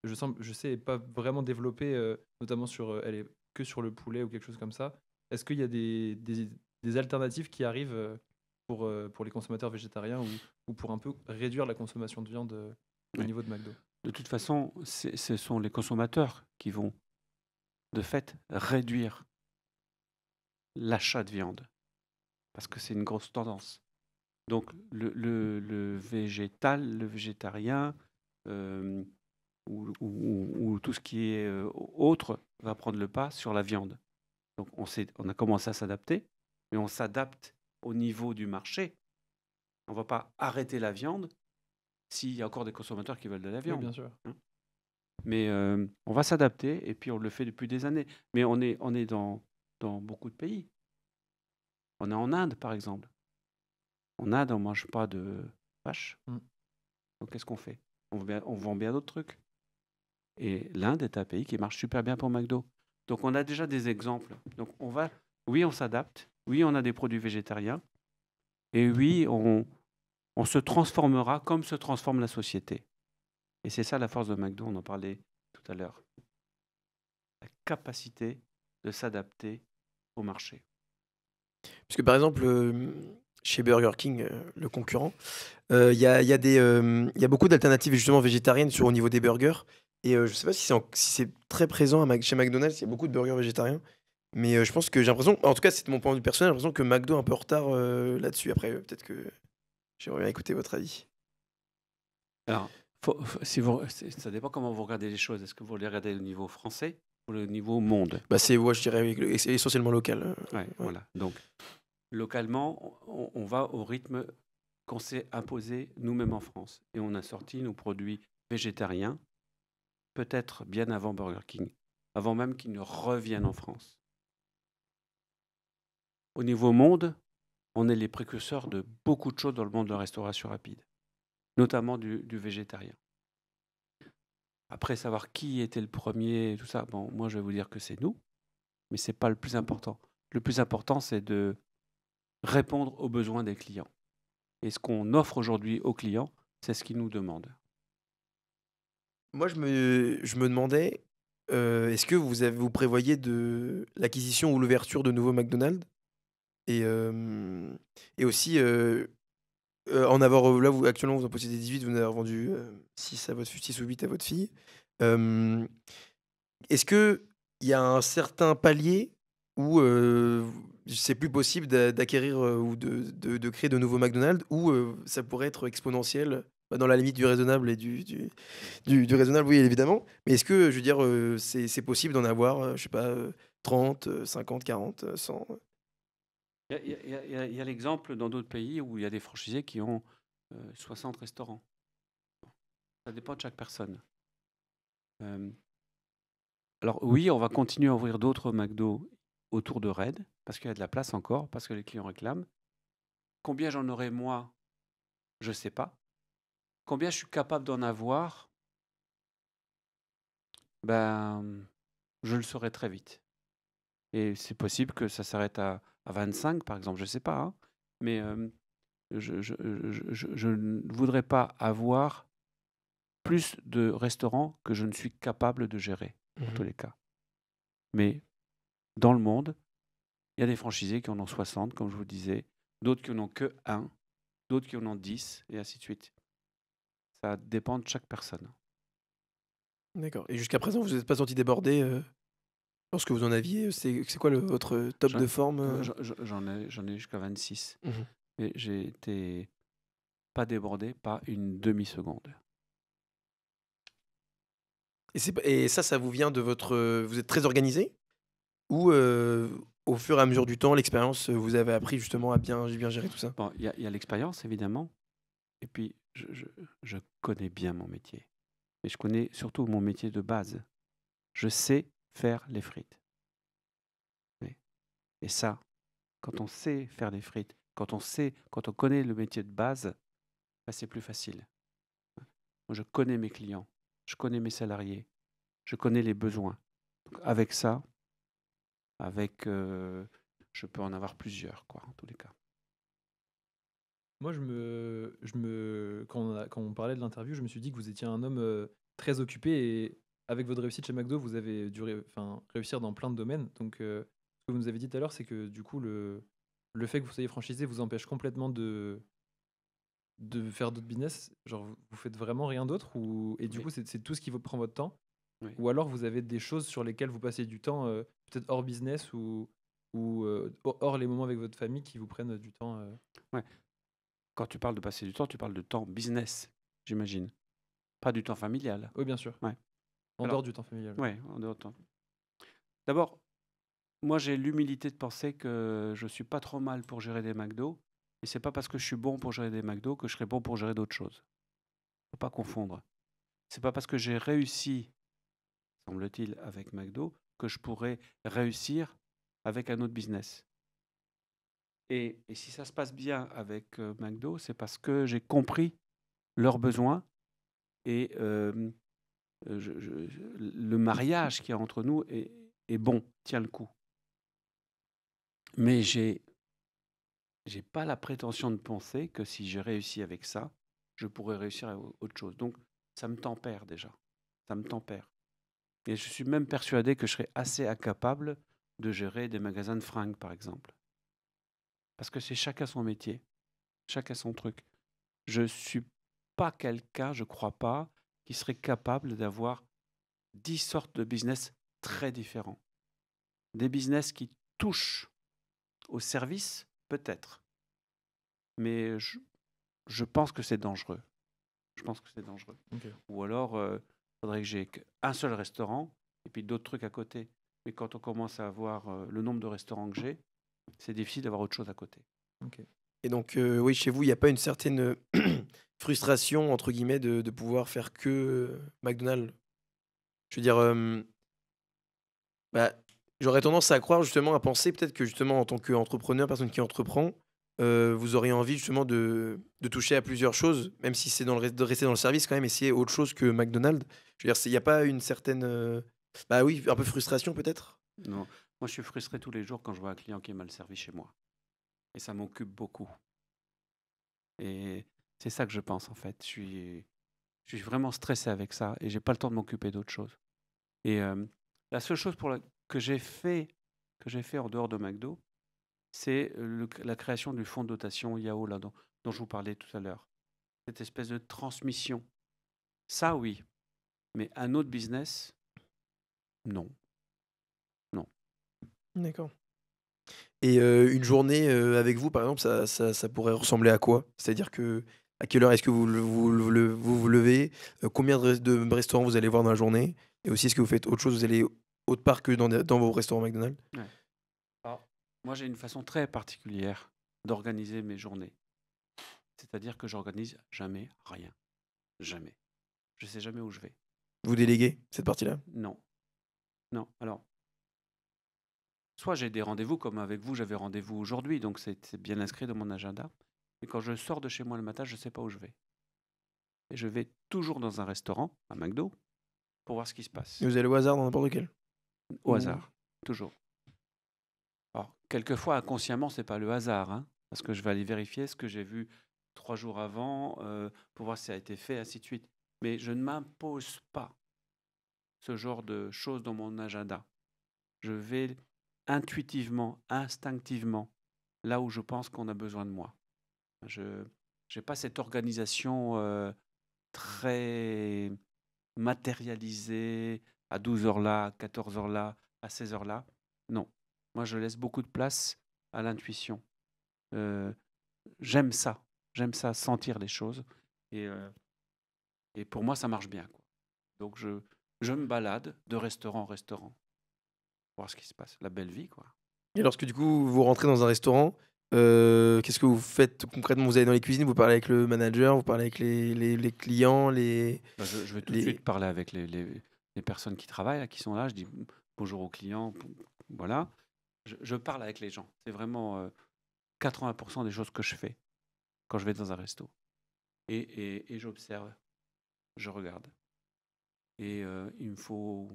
je sais, est pas vraiment développée, notamment elle est que sur le poulet ou quelque chose comme ça. Est-ce qu'il y a des alternatives qui arrivent pour les consommateurs végétariens ou pour un peu réduire la consommation de viande au Oui. niveau de McDo? De toute façon, ce sont les consommateurs qui vont, de fait, réduire l'achat de viande, parce que c'est une grosse tendance. Donc le végétal, le végétarien, ou tout ce qui est autre va prendre le pas sur la viande. Donc on a commencé à s'adapter, mais on s'adapte au niveau du marché. On ne va pas arrêter la viande s'il y a encore des consommateurs qui veulent de la Oui, viande. bien sûr. Mais on va s'adapter, et puis on le fait depuis des années. Mais on est dans beaucoup de pays. On est en Inde, par exemple. En Inde, on ne mange pas de vache. Mm. Donc qu'est-ce qu'on fait? On vend bien d'autres trucs. Et l'Inde est un pays qui marche super bien pour McDo. Donc on a déjà des exemples. Donc oui, on s'adapte. Oui, on a des produits végétariens. Et oui, on se transformera comme se transforme la société. Et c'est ça la force de McDo, on en parlait tout à l'heure. La capacité de s'adapter au marché. Parce que par exemple, chez Burger King, le concurrent, il y a il y a beaucoup d'alternatives justement végétariennes au niveau des burgers, et je sais pas si c'est très présent chez McDonald's, il y a beaucoup de burgers végétariens, mais je pense que j'ai l'impression, en tout cas c'est mon point de vue personnel, j'ai l'impression que McDo est un peu en retard là-dessus. Après, peut-être que j'aimerais bien écouter votre avis. Alors, ça dépend comment vous regardez les choses. Est-ce que vous les regardez au niveau français ou au niveau monde? Bah, je dirais c'est essentiellement local. Ouais, Ouais. voilà. Donc, localement, on va au rythme qu'on s'est imposé nous-mêmes en France. Et on a sorti nos produits végétariens, peut-être bien avant Burger King, avant même qu'ils ne reviennent en France. Au niveau monde, on est les précurseurs de beaucoup de choses dans le monde de la restauration rapide, notamment du végétarien. Après, savoir qui était le premier, tout ça, bon, moi je vais vous dire que c'est nous, mais ce n'est pas le plus important. Le plus important, c'est de répondre aux besoins des clients. Et ce qu'on offre aujourd'hui aux clients, c'est ce qu'ils nous demandent. Moi, je me demandais, est-ce que vous prévoyez l'acquisition ou l'ouverture de nouveaux McDonald's? Et, et aussi, en avoir, là, actuellement, vous en possédez 18, vous en avez vendu 6 ou 8 à votre fille. Hem, Est-ce qu'il y a un certain palier où c'est plus possible d'acquérir ou de créer de nouveaux McDonald's, ou ça pourrait être exponentiel, bah, dans la limite du raisonnable et du raisonnable, oui, évidemment. Mais est-ce que, je veux dire, c'est possible d'en avoir, je sais pas, 30, 50, 40, 100? Il y a l'exemple dans d'autres pays où il y a des franchisés qui ont 60 restaurants. Ça dépend de chaque personne. Alors oui, on va continuer à ouvrir d'autres McDo autour de Rennes, parce qu'il y a de la place encore, parce que les clients réclament. Combien j'en aurai moi, je ne sais pas. Combien je suis capable d'en avoir, ben, je le saurai très vite. Et c'est possible que ça s'arrête à 25, par exemple, je ne sais pas. Hein. Mais je ne voudrais pas avoir plus de restaurants que je ne suis capable de gérer, en tous les cas. Mais dans le monde, il y a des franchisés qui en ont 60, comme je vous disais, d'autres qui en ont que 1, d'autres qui en ont 10, et ainsi de suite. Ça dépend de chaque personne. D'accord, et jusqu'à présent, vous n'êtes pas senti débordé, lorsque vous en aviez? C'est quoi votre top de forme? J'en ai jusqu'à 26. Mmh. Et j'ai été pas débordé, pas une demi-seconde. Et ça vous vient de votre, vous êtes très organisé? Ou, au fur et à mesure du temps, l'expérience, vous avez appris justement à bien gérer tout ça? Bon, il y a l'expérience, évidemment. Et puis, je connais bien mon métier. Et je connais surtout mon métier de base. Je sais faire les frites. Oui. Et ça, quand on sait faire des frites, quand on connaît le métier de base, bah, c'est plus facile. Moi, je connais mes clients, je connais mes salariés, je connais les besoins. Donc, avec ça, je peux en avoir plusieurs, quoi, en tous les cas. Moi, quand on parlait de l'interview, je me suis dit que vous étiez un homme très occupé, et avec votre réussite chez McDo, vous avez dû réussir dans plein de domaines. Donc, ce que vous nous avez dit tout à l'heure, c'est que du coup, le fait que vous soyez franchisé vous empêche complètement de faire d'autres business. Genre, vous faites vraiment rien d'autre, et du Oui. coup, c'est tout ce qui vous prend votre temps. Oui. Ou alors, vous avez des choses sur lesquelles vous passez du temps, peut-être hors business, ou hors les moments avec votre famille, qui vous prennent du temps. Ouais. Quand tu parles de passer du temps, tu parles de temps business, j'imagine. Pas du temps familial. Oui, bien sûr. Ouais. En Alors, dehors du temps familial. Ouais, en dehors de temps. D'abord, moi, j'ai l'humilité de penser que je suis pas trop mal pour gérer des McDo. Et c'est pas parce que je suis bon pour gérer des McDo que je serai bon pour gérer d'autres choses. Faut pas confondre. C'est pas parce que j'ai réussi, semble-t-il, avec McDo que je pourrais réussir avec un autre business. Et si ça se passe bien avec McDo, c'est parce que j'ai compris leurs besoins et le mariage qu'il y a entre nous est bon, tient le coup. Mais j'ai pas la prétention de penser que si j'ai réussi avec ça, je pourrais réussir à autre chose. Donc, ça me tempère déjà. Ça me tempère. Et je suis même persuadé que je serais assez incapable de gérer des magasins de fringues, par exemple. Parce que c'est chacun son métier, chacun son truc. Je suis pas quelqu'un, je crois pas, qui serait capable d'avoir 10 sortes de business très différents. Des business qui touchent au service, peut-être. Mais je pense que c'est dangereux. Je pense que c'est dangereux. Ok. Ou alors, il faudrait que j'ai un seul restaurant et puis d'autres trucs à côté. Mais quand on commence à avoir le nombre de restaurants que j'ai, c'est difficile d'avoir autre chose à côté. Et donc, oui, chez vous, il n'y a pas une certaine frustration, entre guillemets, de pouvoir faire que McDonald's. Je veux dire, bah, j'aurais tendance à croire, justement, à penser peut-être que, justement, en tant qu'entrepreneur, personne qui entreprend, vous auriez envie, justement, de toucher à plusieurs choses, même si c'est de rester dans le service, quand même, essayer autre chose que McDonald's. Je veux dire, il n'y a pas une certaine, bah oui, un peu frustration, peut-être. Non. Moi, je suis frustré tous les jours quand je vois un client qui est mal servi chez moi. Et ça m'occupe beaucoup. Et c'est ça que je pense, en fait. Je suis vraiment stressé avec ça et j'ai pas le temps de m'occuper d'autre chose. Et la seule chose que j'ai fait en dehors de McDo, c'est la création du fonds de dotation IAO là, dont je vous parlais tout à l'heure. Cette espèce de transmission. Ça, oui. Mais un autre business, non. Non. D'accord. Et une journée avec vous, par exemple, ça pourrait ressembler à quoi? C'est-à-dire que à quelle heure est-ce que vous levez? Combien de restaurants vous allez voir dans la journée? Et aussi, est-ce que vous faites autre chose? Vous allez autre part que dans vos restaurants McDonald's? Ouais. Alors, moi, j'ai une façon très particulière d'organiser mes journées. C'est-à-dire que j'organise jamais rien. Jamais. Je sais jamais où je vais. Vous déléguez cette partie-là? Non. Non. Alors, soit j'ai des rendez-vous, comme avec vous, j'avais rendez-vous aujourd'hui, donc c'est bien inscrit dans mon agenda. Et quand je sors de chez moi le matin, je ne sais pas où je vais. Et je vais toujours dans un restaurant, à McDo, pour voir ce qui se passe. Et vous allez au hasard dans n'importe lequel? Au Ou hasard, toujours. Alors, quelquefois, inconsciemment, c'est pas le hasard, hein, parce que je vais aller vérifier ce que j'ai vu 3 jours avant, pour voir si ça a été fait, ainsi de suite. Mais je ne m'impose pas ce genre de choses dans mon agenda. Je vais intuitivement, instinctivement, là où je pense qu'on a besoin de moi. Je n'ai pas cette organisation très matérialisée, à 12 heures là, à 14 heures là, à 16 heures là. Non. Moi, je laisse beaucoup de place à l'intuition. Euh, j'aime ça. J'aime ça, sentir les choses. Et, et pour moi, ça marche bien, quoi. Donc, je me balade de restaurant en restaurant, voir ce qui se passe. La belle vie, quoi. et lorsque, du coup, vous rentrez dans un restaurant, qu'est-ce que vous faites concrètement? Vous allez dans les cuisines, vous parlez avec le manager, vous parlez avec les clients, Bah, je vais tout de les suite parler avec les personnes qui travaillent, là, qui sont là. Je dis bonjour aux clients. Voilà. Je parle avec les gens. C'est vraiment 80% des choses que je fais quand je vais dans un resto. Et j'observe, je regarde. Et il me faut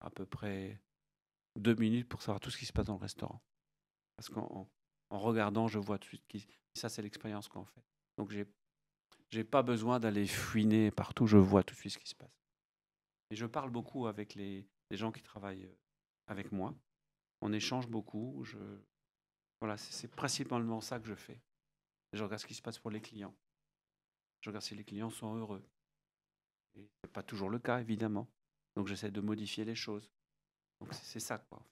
à peu près 2 minutes pour savoir tout ce qui se passe dans le restaurant. Parce qu'en regardant, je vois tout de suite. Ça, c'est l'expérience qu'on fait. Donc, j'ai pas besoin d'aller fouiner partout. Je vois tout de suite ce qui se passe. Et je parle beaucoup avec les gens qui travaillent avec moi. On échange beaucoup. Voilà, c'est principalement ça que je fais. Je regarde ce qui se passe pour les clients. Je regarde si les clients sont heureux. Et ce n'est pas toujours le cas, évidemment. Donc j'essaie de modifier les choses. Donc c'est ça, quoi. En fait.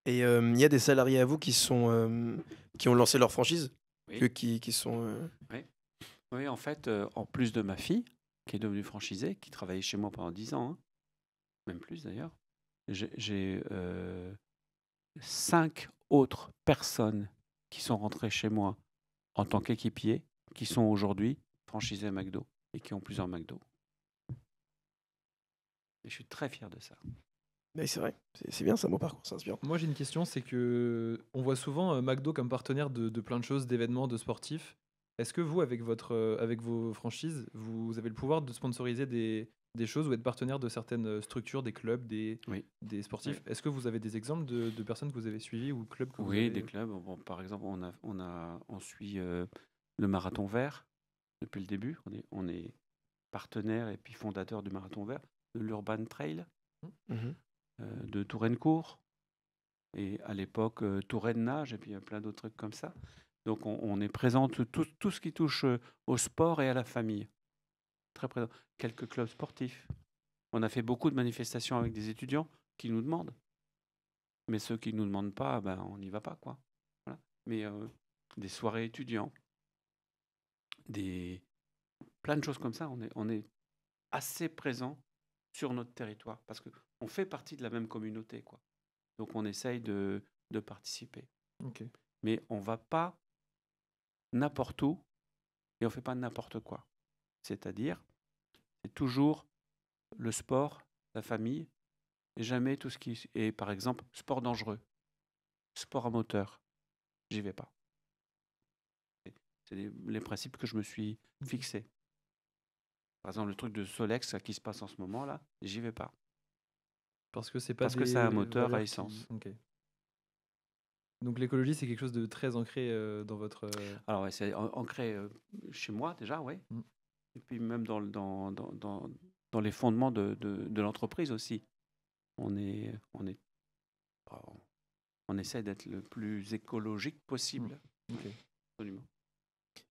Et il y a des salariés à vous qui ont lancé leur franchise? Oui. Qui sont, Oui, en fait, en plus de ma fille, qui est devenue franchisée, qui travaillait chez moi pendant 10 ans, hein, même plus d'ailleurs, j'ai 5 autres personnes qui sont rentrées chez moi en tant qu'équipiers, qui sont aujourd'hui franchisés à McDo et qui ont plusieurs McDo. Et je suis très fier de ça. mais c'est vrai, c'est bien ça, mon parcours, c'est inspirant. Moi j'ai une question, c'est que on voit souvent McDo comme partenaire de plein de choses, d'événements, de sportifs. Est-ce que vous, avec vos franchises, vous avez le pouvoir de sponsoriser des choses ou être partenaire de certaines structures, des clubs, des Oui. sportifs? Oui. Est-ce que vous avez des exemples de personnes que vous avez suivies ou clubs que vous Oui, avez... des clubs. Bon, par exemple, on suit le Marathon Vert depuis le début. On est partenaire et puis fondateur du Marathon Vert, de l'Urban Trail, Mhm. de Touraine-Court, et à l'époque Touraine Nage, et puis il y a plein d'autres trucs comme ça. Donc on est présent tout ce qui touche au sport et à la famille. Très présent. Quelques clubs sportifs. On a fait beaucoup de manifestations avec des étudiants qui nous demandent. Mais ceux qui ne nous demandent pas, ben, on n'y va pas, quoi. Voilà. Mais des soirées étudiants, des plein de choses comme ça. On est assez présent sur notre territoire parce qu'on fait partie de la même communauté, quoi. Donc on essaye de participer. Ok. Mais on va pas n'importe où et on fait pas n'importe quoi. C'est-à-dire, c'est toujours le sport, la famille, et jamais tout ce qui est, par exemple, sport dangereux, sport à moteur. J'y vais pas. C'est les principes que je me suis fixés. Par exemple, le truc de Solex qui se passe en ce moment là, j'y vais pas. Parce que c'est pas Parce que c'est un des moteur à valeurs essence. Ok. Donc l'écologie, c'est quelque chose de très ancré dans votre. Alors ouais, c'est ancré chez moi déjà, oui. Mm. Et puis même dans les fondements de l'entreprise aussi. On essaie d'être le plus écologique possible. Ok. Absolument.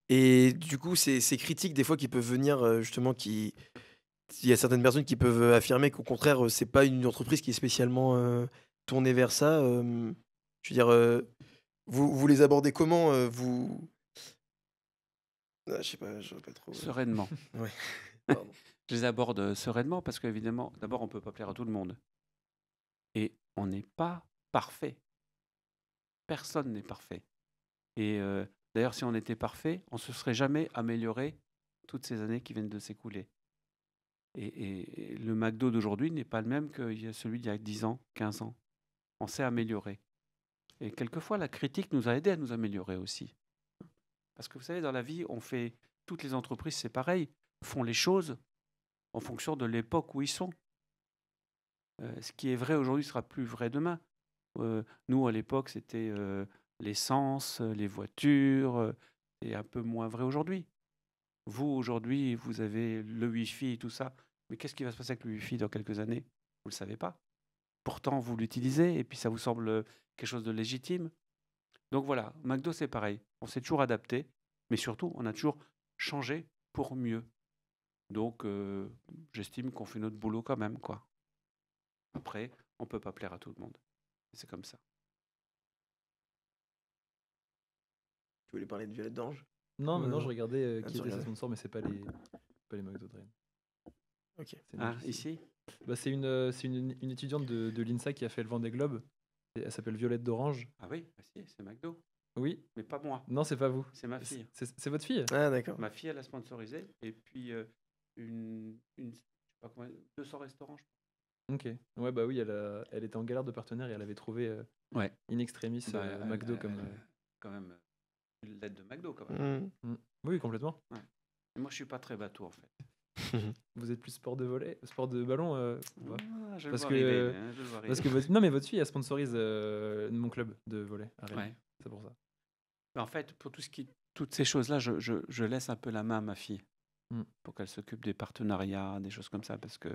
Et du coup, ces critiques, des fois, qui peuvent venir, justement, il y a certaines personnes qui peuvent affirmer qu'au contraire, c'est pas une entreprise qui est spécialement tournée vers ça. Je veux dire, vous les abordez comment vous... Ah, je sais pas, je vois pas trop. Sereinement. Ouais, pardon. Je les aborde sereinement parce qu'évidemment, d'abord, on ne peut pas plaire à tout le monde. Et on n'est pas parfait. Personne n'est parfait. Et d'ailleurs, si on était parfait, on ne se serait jamais amélioré toutes ces années qui viennent de s'écouler. Et le McDo d'aujourd'hui n'est pas le même que celui d'il y a 10 ans, 15 ans. On s'est amélioré. Et quelquefois, la critique nous a aidés à nous améliorer aussi. Parce que vous savez, dans la vie, toutes les entreprises, c'est pareil, font les choses en fonction de l'époque où ils sont. Ce qui est vrai aujourd'hui sera plus vrai demain. Nous, à l'époque, c'était l'essence, les voitures, c'est un peu moins vrai aujourd'hui. Vous, aujourd'hui, vous avez le Wi-Fi et tout ça. Mais qu'est-ce qui va se passer avec le Wi-Fi dans quelques années? Vous ne le savez pas. Pourtant, vous l'utilisez et puis ça vous semble quelque chose de légitime. Donc voilà, McDo, c'est pareil. On s'est toujours adapté, mais surtout, on a toujours changé pour mieux. Donc, j'estime qu'on fait notre boulot quand même, quoi. Après, on ne peut pas plaire à tout le monde. C'est comme ça. Tu voulais parler de Violette d'Ange? Non, mais non, je non. regardais Ah, qui tu était ses regardais. sponsors, mais c'est pas les McDo de Rennes. Ok. C'est une Ah, autre ici? Bah, c'est une étudiante de l'INSA qui a fait le Vendée Globe. Et elle s'appelle Violette d'Orange. Ah oui, bah si, c'est McDo. Oui. Mais pas moi. Non, c'est pas vous. C'est ma fille. C'est votre fille? Ah, d'accord. Ma fille, elle a sponsorisé. Et puis, je sais pas comment, 200 restaurants, je Ok. Ouais, bah oui, elle était en galère de partenaire et elle avait trouvé Ouais. in extremis Bah, McDo comme. quand même une lettre de McDo, quand même. Oui, complètement. Et moi, je suis pas très bateau, en fait. Vous êtes plus sport de volley, sport de ballon ou pas? Ah, je le Parce vois que- arriver, je le vois Parce arriver. que non, mais votre fille, elle sponsorise mon club de volley à Rennes. Ouais. C'est pour ça. Mais en fait, pour toutes ces choses-là, je laisse un peu la main à ma fille Mm. pour qu'elle s'occupe des partenariats, des choses comme ça, parce que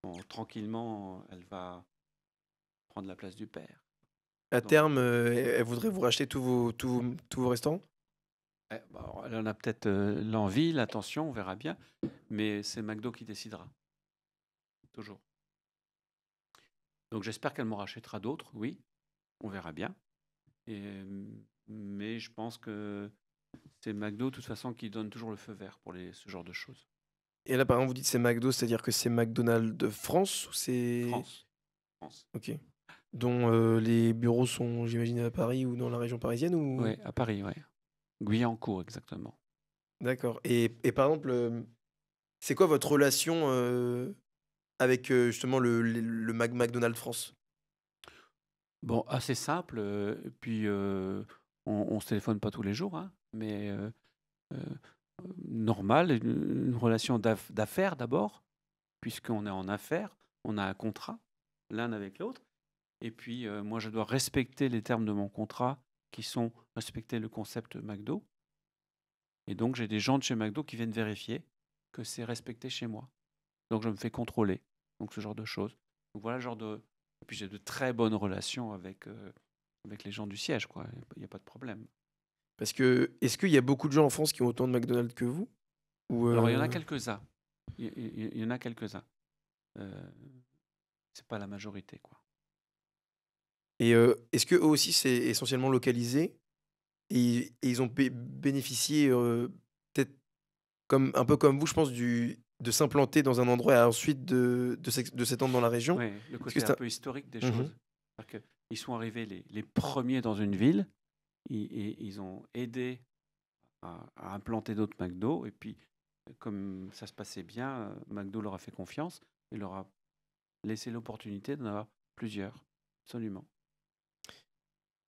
bon, tranquillement, elle va prendre la place du père. À Donc- terme, elle voudrait vous racheter tous vos restaurants? Bon, elle en a peut-être l'envie, l'intention, on verra bien, mais c'est McDo qui décidera. Toujours. Donc j'espère qu'elle m'en rachètera d'autres, oui, on verra bien. Mais je pense que c'est McDo, de toute façon, qui donne toujours le feu vert pour ce genre de choses. Et là, par exemple, vous dites c'est McDo, c'est-à-dire que c'est McDonald's de France ou c'est... France. Ok. Dont les bureaux sont, j'imagine, à Paris ou dans la région parisienne ou... Oui, à Paris, oui. Guyancourt, exactement. D'accord. Et par exemple, c'est quoi votre relation avec justement le McDonald's France? Bon, assez simple, puis on se téléphone pas tous les jours, hein, mais normal, une relation d'affaires d'abord, puisqu'on est en affaires, on a un contrat l'un avec l'autre, et puis moi je dois respecter les termes de mon contrat qui sont respecter le concept McDo, et donc j'ai des gens de chez McDo qui viennent vérifier que c'est respecté chez moi. Donc je me fais contrôler, donc ce genre de choses. Donc voilà le genre de... Et puis j'ai de très bonnes relations avec les gens du siège, quoi. Il n'y a pas de problème. Parce que, est-ce qu'il y a beaucoup de gens en France qui ont autant de McDonald's que vous? Ou, Alors il y en a quelques-uns. Il y en a quelques-uns. C'est pas la majorité, quoi. Et est-ce que eux aussi c'est essentiellement localisé et ils ont bénéficié peut-être un peu comme vous, je pense, de s'implanter dans un endroit et ensuite de s'étendre dans la région. Ouais, le Parce côté que un ça... peu historique des Mhm. choses. C'est-à-dire qu'ils sont arrivés les premiers dans une ville, et ils ont aidé à implanter d'autres McDo, et puis comme ça se passait bien, McDo leur a fait confiance et leur a laissé l'opportunité d'en avoir plusieurs. Absolument.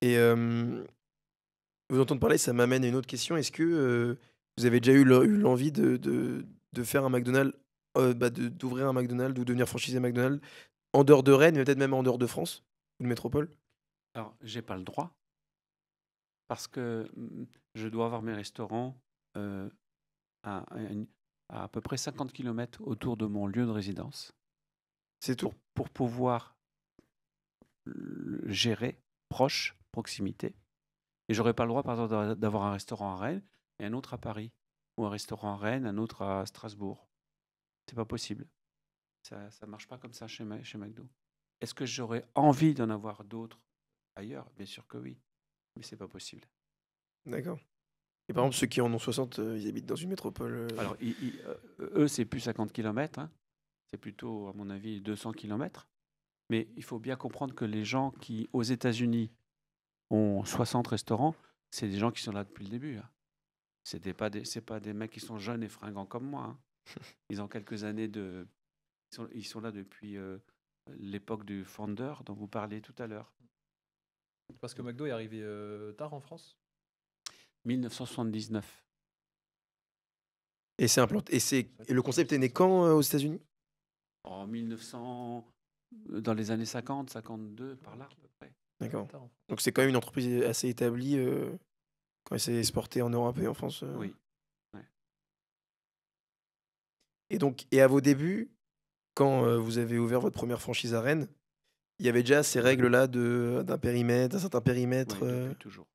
Et vous entendre parler, ça m'amène à une autre question. Est-ce que vous avez déjà eu l'envie de faire un McDonald's, d'ouvrir un McDonald's ou devenir franchisé McDonald's en dehors de Rennes, mais peut-être même en dehors de France ou de métropole? Alors, j'ai pas le droit parce que je dois avoir mes restaurants euh, à peu près 50 km autour de mon lieu de résidence C'est tout? pour pouvoir gérer proche, proximité. Et j'aurais pas le droit, par exemple, d'avoir un restaurant à Rennes et un autre à Paris, ou un restaurant à Rennes, un autre à Strasbourg. C'est pas possible. Ça marche pas comme ça chez McDo. Est-ce que j'aurais envie d'en avoir d'autres ailleurs? Bien sûr que oui, mais c'est pas possible. D'accord. Et par exemple, ceux qui en ont 60, ils habitent dans une métropole. Alors, eux, c'est plus 50 km, hein. C'est plutôt, à mon avis, 200 km. Mais il faut bien comprendre que les gens qui, aux États-Unis, ont 60 restaurants, c'est des gens qui sont là depuis le début, hein. C'est pas des mecs qui sont jeunes et fringants comme moi, hein. Ils ont quelques années de... Ils sont là depuis l'époque du founder dont vous parliez tout à l'heure. Parce que McDo est arrivé tard en France. 1979. Et c'est implanté. Et le concept est né quand aux États-Unis? En 1900, dans les années 50, 52, par là, à peu près. D'accord. Tard en France. Donc c'est quand même une entreprise assez établie quand elle s'est exportée en Europe et en France. Oui. Et donc, et à vos débuts, quand vous avez ouvert votre première franchise à Rennes, il y avait déjà ces règles-là d'un périmètre, d'un certain périmètre. Oui, depuis toujours.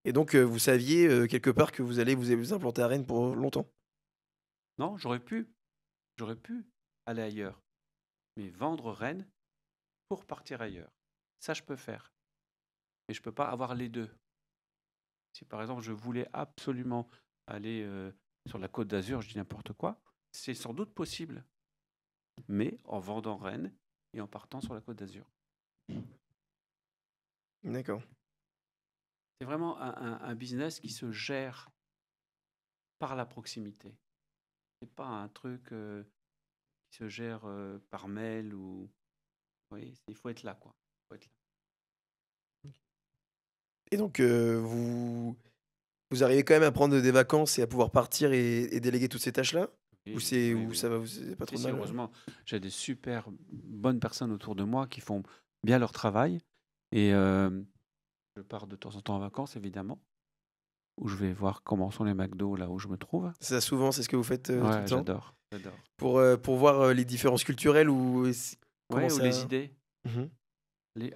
Et donc, vous saviez quelque part que vous allez vous implanter à Rennes pour longtemps. Non, j'aurais pu aller ailleurs. Mais vendre Rennes pour partir ailleurs, ça je peux faire. Mais je peux pas avoir les deux. Si par exemple je voulais absolument aller sur la Côte d'Azur, je dis n'importe quoi, c'est sans doute possible. Mais en vendant Rennes et en partant sur la Côte d'Azur. D'accord. C'est vraiment un business qui se gère par la proximité. C'est pas un truc qui se gère par mail ou... Oui, il faut être là, quoi. Faut être là. Et donc, vous arrivez quand même à prendre des vacances et à pouvoir partir et déléguer toutes ces tâches-là? Ou Oui. ça va, vous avez pas trop de mal? Heureusement, j'ai des super bonnes personnes autour de moi qui font bien leur travail. Et je pars de temps en temps en vacances, évidemment, où je vais voir comment sont les McDo là où je me trouve. Ça, souvent, c'est ce que vous faites tout le Ouais, temps? j'adore. Pour voir les différences culturelles ou comment Ouais, ou ça... les idées. Mhm.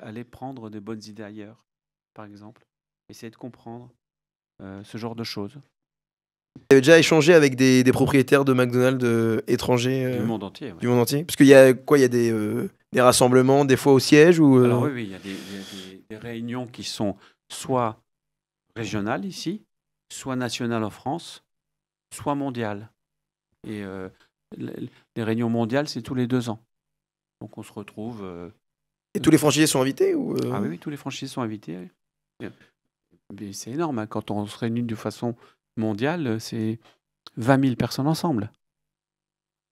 Aller prendre des bonnes idées ailleurs, par exemple. Essayer de comprendre ce genre de choses. Vous avez déjà échangé avec des propriétaires de McDonald's étrangers Du monde entier, ouais. du monde entier? Parce qu'il y a quoi? Il y a des rassemblements, des fois au siège ou Alors oui, il y a des réunions qui sont soit régionales ici, soit nationales en France, soit mondiales. Et les réunions mondiales, c'est tous les 2 ans. Donc on se retrouve... Et tous les franchisés sont invités ou Ah oui, tous les franchisés sont invités. Mais c'est énorme, hein. Quand on se réunit de façon mondiale, c'est 20 000 personnes ensemble.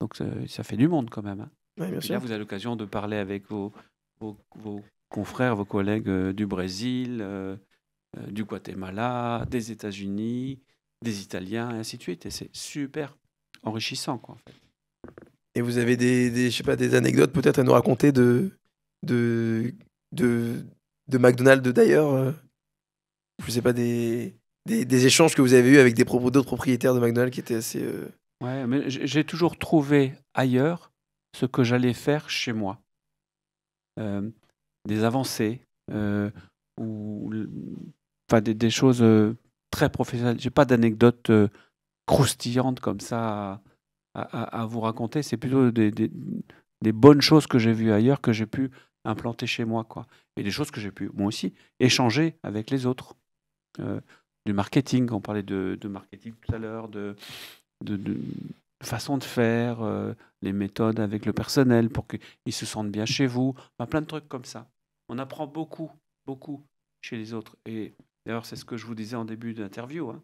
Donc ça fait du monde quand même, hein. Ouais, bien Et là, sûr. vous avez l'occasion de parler avec vos confrères, vos collègues du Brésil, du Guatemala, des États-Unis, des Italiens, et ainsi de suite. Et c'est super enrichissant, quoi, en fait. Et vous avez je sais pas, des anecdotes peut-être à nous raconter de, de, de McDonald's d'ailleurs? Je sais pas, des échanges que vous avez eus avec d'autres propriétaires de McDonald's qui étaient assez... Ouais, mais j'ai toujours trouvé ailleurs ce que j'allais faire chez moi. Des avancées ou enfin des choses très professionnelles. J'ai pas d'anecdotes croustillantes comme ça à vous raconter. C'est plutôt des bonnes choses que j'ai vues ailleurs que j'ai pu implanter chez moi, quoi. Et des choses que j'ai pu moi aussi échanger avec les autres. Du marketing, on parlait de marketing tout à l'heure, de façon de faire, les méthodes avec le personnel pour qu'ils se sentent bien chez vous, enfin, plein de trucs comme ça. On apprend beaucoup, beaucoup chez les autres. Et d'ailleurs, c'est ce que je vous disais en début d'interview, hein.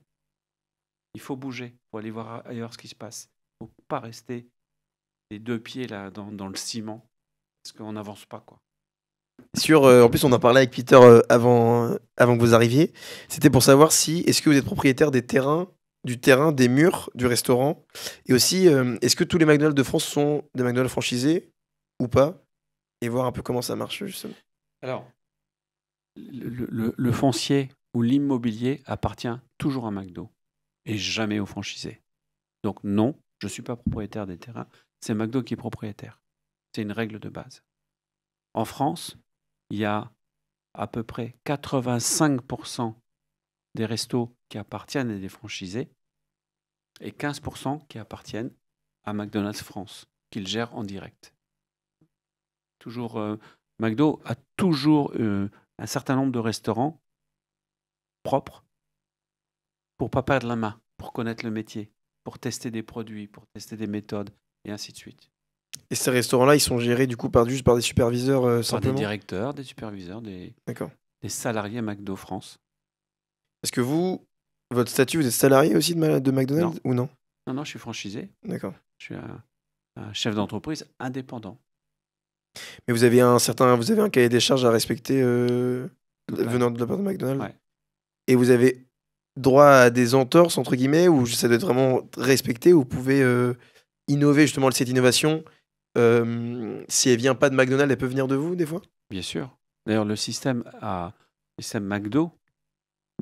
Il faut bouger, il faut aller voir ailleurs ce qui se passe. Il ne faut pas rester les deux pieds là dans le ciment, parce qu'on n'avance pas, quoi. En plus, on en parlait avec Peter avant que vous arriviez. C'était pour savoir si, est-ce que vous êtes propriétaire du terrain, des murs, du restaurant, et aussi, est-ce que tous les McDonald's de France sont des McDonald's franchisés ou pas, et voir un peu comment ça marche justement. Alors, le foncier ou l'immobilier appartient toujours à McDo et jamais aux franchisés. Donc non, je ne suis pas propriétaire des terrains, c'est McDo qui est propriétaire. C'est une règle de base. En France, il y a à peu près 85% des restos qui appartiennent à des franchisés et 15% qui appartiennent à McDonald's France, qu'ils gèrent en direct. McDo a toujours un certain nombre de restaurants propres pour ne pas perdre la main, pour connaître le métier, pour tester des produits, pour tester des méthodes, et ainsi de suite. Et ces restaurants-là, ils sont gérés du coup juste par des superviseurs Par des simplement. directeurs, des superviseurs, D'accord. des salariés McDo France. Est-ce que votre statut, vous êtes salarié aussi de McDonald's ou non? Non, je suis franchisé. D'accord. Je suis un chef d'entreprise indépendant. Mais vous avez un cahier des charges à respecter Total. venant de la part de McDonald's. Ouais. Et vous avez droit à des entorses entre guillemets, ou ça doit être vraiment respecté, ou vous pouvez innover justement cette innovation. Si elle vient pas de McDonald's, elle peut venir de vous des fois? Bien sûr. D'ailleurs, le système McDo,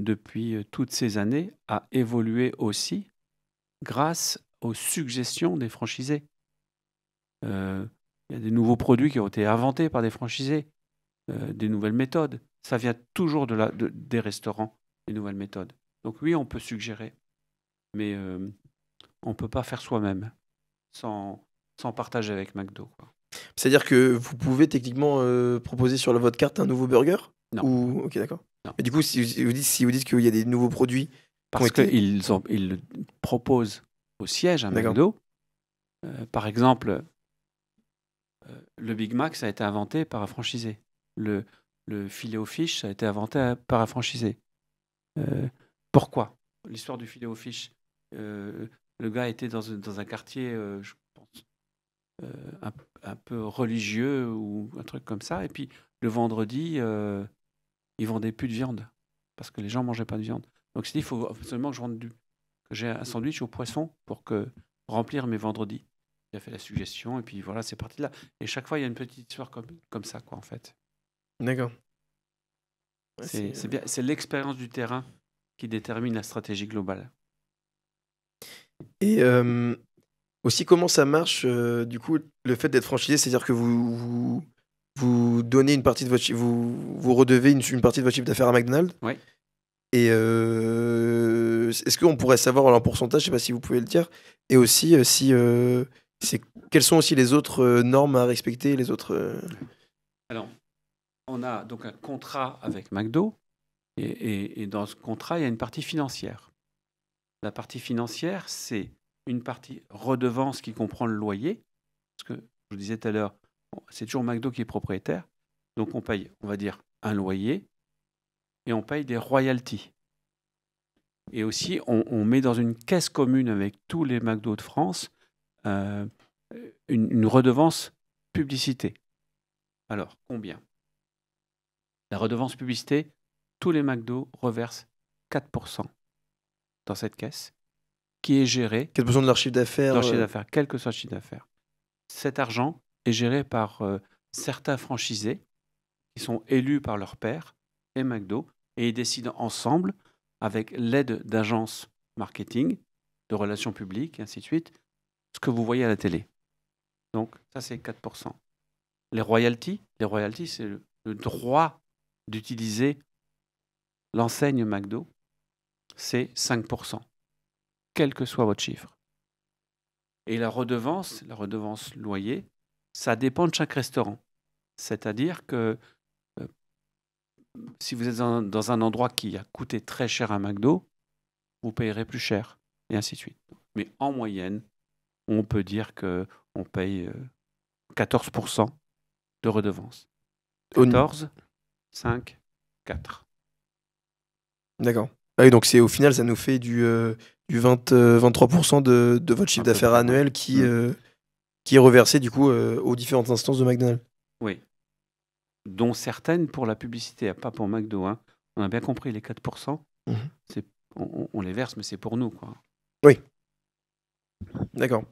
depuis toutes ces années, a évolué aussi grâce aux suggestions des franchisés. Il y a des nouveaux produits qui ont été inventés par des franchisés, des nouvelles méthodes. Ça vient toujours des restaurants, des nouvelles méthodes. Donc oui, on peut suggérer, mais on ne peut pas faire soi-même sans partager avec McDo, quoi. C'est-à-dire que vous pouvez techniquement proposer sur votre carte un nouveau burger? Non. Ok, d'accord. Non. Et du coup, si vous dites qu'il y a des nouveaux produits Parce qu'ils le proposent au siège à McDo. Par exemple, le Big Mac, ça a été inventé par un franchisé. Le filet au fish, ça a été inventé par un franchisé. Pourquoi? L'histoire du filet au fish. Le gars était dans un quartier, je pense, un peu religieux ou un truc comme ça. Et puis, le vendredi, ils vendaient plus de viande parce que les gens ne mangeaient pas de viande. Donc, il faut absolument que j'ai un sandwich au poisson pour remplir mes vendredis. Il a fait la suggestion et puis voilà, c'est parti de là. Et chaque fois, il y a une petite histoire comme ça, quoi, en fait. D'accord. Ouais, c'est l'expérience du terrain qui détermine la stratégie globale. Et aussi, comment ça marche, du coup, le fait d'être franchisé, c'est-à-dire que vous donnez une partie de votre chiffre, vous redevez une partie de votre chiffre d'affaires à McDonald's. Oui. Et est-ce qu'on pourrait savoir un pourcentage, je ne sais pas si vous pouvez le dire, et aussi quelles sont aussi les autres normes à respecter, les autres. Alors, on a donc un contrat avec McDo, et dans ce contrat, il y a une partie financière. La partie financière, c'est une partie redevance qui comprend le loyer, parce que je vous disais tout à l'heure, c'est toujours McDo qui est propriétaire, donc on paye, on va dire, un loyer, et on paye des royalties. Et aussi, on met dans une caisse commune avec tous les McDo de France une redevance publicité. Alors, combien? La redevance publicité, tous les McDo reversent 4% dans cette caisse, qui est gérée... 4% de leur chiffre d'affaires. Quel que soit le chiffre d'affaires. Cet argent est géré par certains franchisés qui sont élus par leur père et McDo, et ils décident ensemble, avec l'aide d'agences marketing, de relations publiques, et ainsi de suite, ce que vous voyez à la télé. Donc, ça, c'est 4%. Les royalties, c'est le droit d'utiliser l'enseigne McDo, c'est 5%, quel que soit votre chiffre. Et la redevance loyer, ça dépend de chaque restaurant. C'est-à-dire que si vous êtes dans un endroit qui a coûté très cher à McDo, vous payerez plus cher, et ainsi de suite. Mais en moyenne, on peut dire qu'on paye 14% de redevance. Au- 14, 5, 4. D'accord. Ah oui, donc au final, ça nous fait du 23% de votre chiffre À peu d'affaires près, ouais. annuel qui est reversé du coup aux différentes instances de McDonald's. Oui. Dont certaines pour la publicité, pas pour McDo. Hein. On a bien compris, les 4%, Mhm. on les verse, mais c'est pour nous. Quoi. D'accord.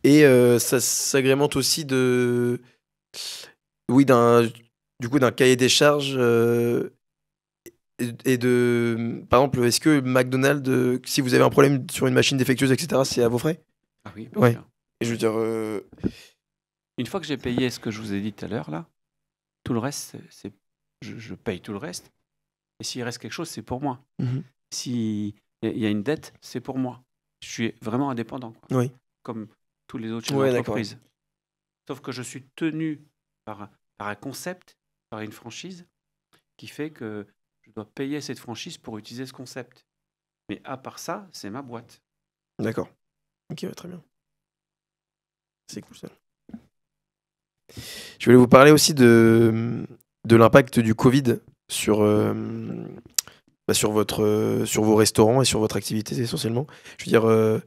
Et ça s'agrémente aussi oui, d'un cahier des charges et par exemple, est-ce que McDonald's, si vous avez un problème sur une machine défectueuse, etc., c'est à vos frais? Ah oui, bien Ouais. sûr. Et je veux dire, Une fois que j'ai payé ce que je vous ai dit tout à l'heure, là, tout le reste, je paye tout le reste. Et s'il reste quelque chose, c'est pour moi. mhm. S'il y a une dette, c'est pour moi. Je suis vraiment indépendant, quoi. Oui. Comme tous les autres chefs Ouais, d'entreprise. Sauf que je suis tenu par un concept, par une franchise, qui fait que je dois payer cette franchise pour utiliser ce concept. Mais à part ça, c'est ma boîte. D'accord. Ok, ouais, très bien. C'est cool ça. Je voulais vous parler aussi de l'impact du Covid sur, sur vos restaurants et sur votre activité essentiellement. Je veux dire,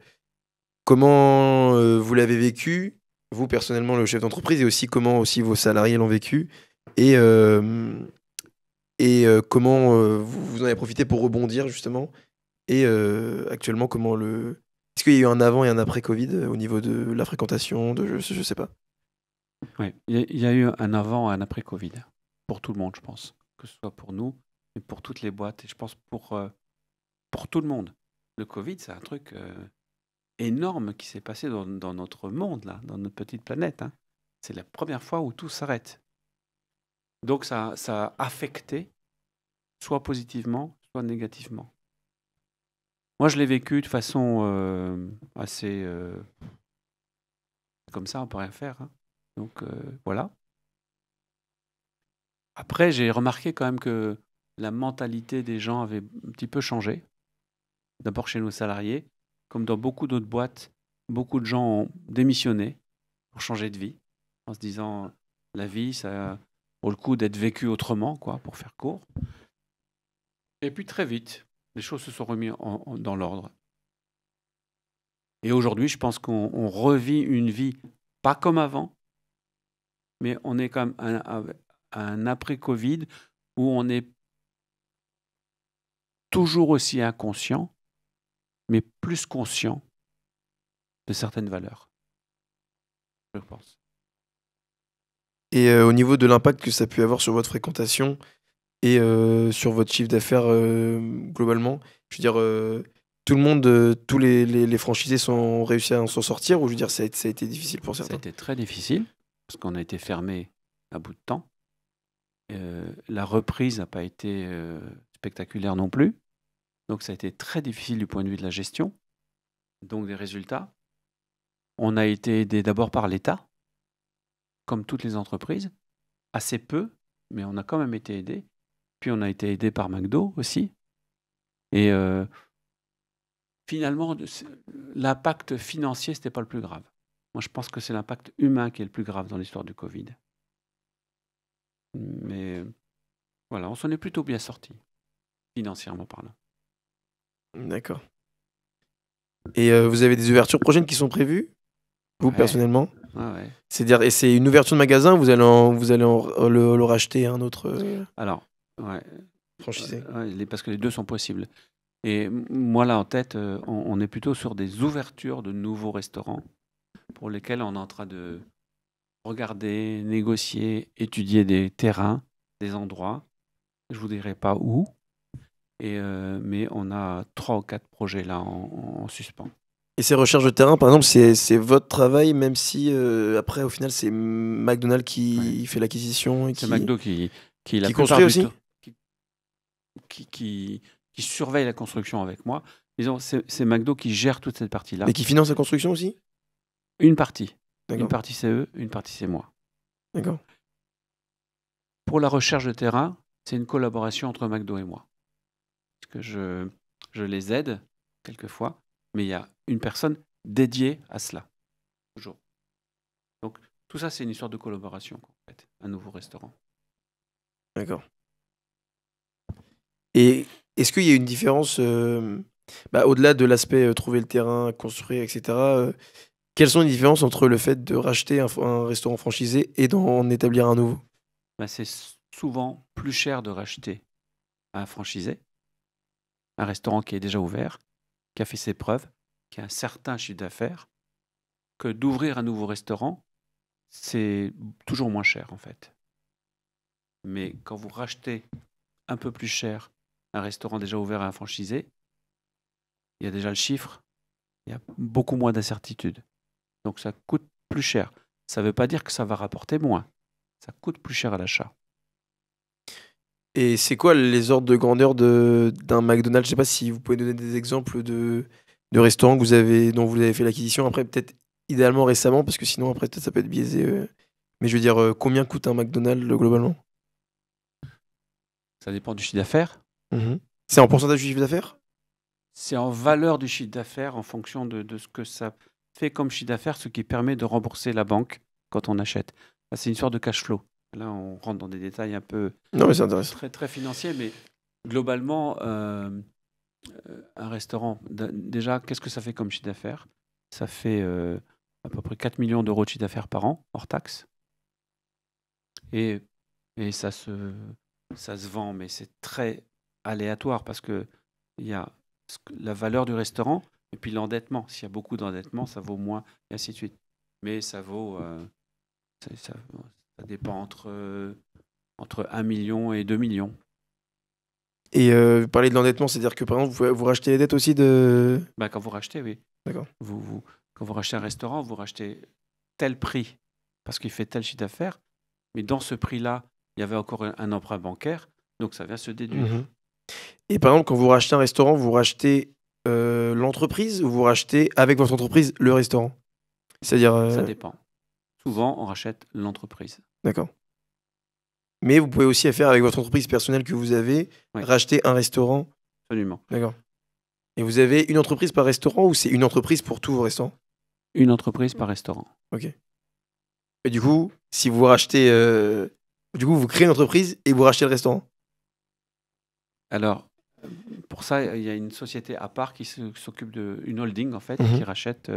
comment vous l'avez vécu, vous personnellement, le chef d'entreprise, et aussi comment aussi vos salariés l'ont vécu, et, comment vous en avez profité pour rebondir justement, et actuellement, est-ce qu'il y a eu un avant et un après Covid au niveau de la fréquentation, je sais pas. Oui, il y a eu un avant et un après Covid. Pour tout le monde, je pense. Que ce soit pour nous, mais pour toutes les boîtes. Et je pense pour tout le monde. Le Covid, c'est un truc énorme qui s'est passé dans notre monde, là, dans notre petite planète. Hein. C'est la première fois où tout s'arrête. Donc ça a affecté, soit positivement, soit négativement. Moi, je l'ai vécu de façon assez... comme ça, on peut rien faire. Hein. Donc voilà. Après, j'ai remarqué quand même que la mentalité des gens avait un petit peu changé. D'abord chez nos salariés. Comme dans beaucoup d'autres boîtes, beaucoup de gens ont démissionné pour changer de vie, en se disant la vie, ça vaut le coup d'être vécu autrement, quoi, pour faire court. Et puis très vite, les choses se sont remises dans l'ordre. Et aujourd'hui, je pense qu'on revit une vie pas comme avant, mais on est quand même un après-Covid où on est toujours aussi inconscient, mais plus conscient de certaines valeurs, je pense. Et au niveau de l'impact que ça a pu avoir sur votre fréquentation et sur votre chiffre d'affaires globalement, je veux dire, tout le monde, tous les franchisés ont réussi à s'en sortir, ou je veux dire, ça a été difficile pour Ça a certains? été très difficile, parce qu'on a été fermé à bout de temps. La reprise n'a pas été spectaculaire non plus. Donc ça a été très difficile du point de vue de la gestion, donc des résultats. On a été aidé d'abord par l'État, comme toutes les entreprises, assez peu, mais on a quand même été aidé. Puis on a été aidé par McDo aussi. Et finalement, l'impact financier, ce n'était pas le plus grave. Moi, je pense que c'est l'impact humain qui est le plus grave dans l'histoire du Covid. Mais voilà, on s'en est plutôt bien sorti, financièrement parlant. D'accord. Et vous avez des ouvertures prochaines qui sont prévues, vous Ouais. personnellement? Ouais. C'est-à-dire, et c'est une ouverture de magasin, ou vous allez le racheter à un autre Alors, ouais, franchisé? parce que les deux sont possibles. Et moi, là, en tête, on est plutôt sur des ouvertures de nouveaux restaurants pour lesquels on est en train de regarder, négocier, étudier des terrains, des endroits. Je ne vous dirai pas où, mais on a 3 ou 4 projets là en suspens. Et ces recherches de terrain, par exemple, c'est votre travail, même si après, au final, c'est McDonald's qui fait l'acquisition et C'est qui McDo qui la qui plupart construit du aussi? temps, qui surveille la construction avec moi. Disons, c'est McDo qui gère toute cette partie-là. Mais qui finance la construction aussi? Une partie. Une D'accord. partie c'est eux, une partie c'est moi. D'accord. Pour la recherche de terrain, c'est une collaboration entre McDo et moi. Parce que je les aide quelquefois, mais il y a une personne dédié à cela, toujours. Donc, tout ça, c'est une histoire de collaboration, en fait, un nouveau restaurant. D'accord. Et est-ce qu'il y a une différence, au-delà de l'aspect trouver le terrain, construire, etc., quelles sont les différences entre le fait de racheter un restaurant franchisé et d'en établir un nouveau? Ben, c'est souvent plus cher de racheter un franchisé, un restaurant qui est déjà ouvert, qui a fait ses preuves, qui a un certain chiffre d'affaires, que d'ouvrir un nouveau restaurant, c'est toujours moins cher en fait. Mais quand vous rachetez un peu plus cher un restaurant déjà ouvert à un franchisé, il y a déjà le chiffre, il y a beaucoup moins d'incertitudes. Donc ça coûte plus cher. Ça ne veut pas dire que ça va rapporter moins. Ça coûte plus cher à l'achat. Et c'est quoi les ordres de grandeur d'un McDonald's? Je sais pas si vous pouvez donner des exemples de restaurants dont vous avez fait l'acquisition. Après, peut-être idéalement récemment, parce que sinon, après, peut-être ça peut être biaisé. Mais je veux dire, combien coûte un McDonald's globalement? Ça dépend du chiffre d'affaires. Mhm. C'est en pourcentage du chiffre d'affaires? C'est en valeur du chiffre d'affaires en fonction de ce que ça fait comme chiffre d'affaires, ce qui permet de rembourser la banque quand on achète. C'est une sorte de cash flow. Là, on rentre dans des détails un peu Non, mais c'est intéressant. très, très financiers, mais globalement, un restaurant, déjà, qu'est-ce que ça fait comme chiffre d'affaires? Ça fait à peu près 4 millions d'euros de chiffre d'affaires par an, hors taxe. Et, et ça se vend, mais c'est très aléatoire parce que il y a la valeur du restaurant et puis l'endettement. S'il y a beaucoup d'endettement, ça vaut moins, et ainsi de suite. Mais ça vaut, ça dépend entre 1 million et 2 millions. Et vous parlez de l'endettement, c'est-à-dire que par exemple, vous rachetez les dettes aussi de. Ben, quand vous rachetez, oui. D'accord. Quand vous rachetez un restaurant, vous rachetez tel prix parce qu'il fait tel chiffre d'affaires, mais dans ce prix-là, il y avait encore un emprunt bancaire, donc ça vient se déduire. Mhm. Et par exemple, quand vous rachetez un restaurant, vous rachetez l'entreprise ou vous rachetez avec votre entreprise le restaurant? C'est-à-dire. Ça dépend. Souvent, on rachète l'entreprise. D'accord. Mais vous pouvez aussi faire avec votre entreprise personnelle que vous avez, Oui. racheter un restaurant. Absolument. D'accord. Et vous avez une entreprise par restaurant ou c'est une entreprise pour tous vos restaurants? Une entreprise par restaurant. Ok. Et du coup, si vous rachetez. Du coup, vous créez une entreprise et vous rachetez le restaurant? Alors, pour ça, il y a une société à part qui s'occupe une holding, en fait, Mhm. qui rachète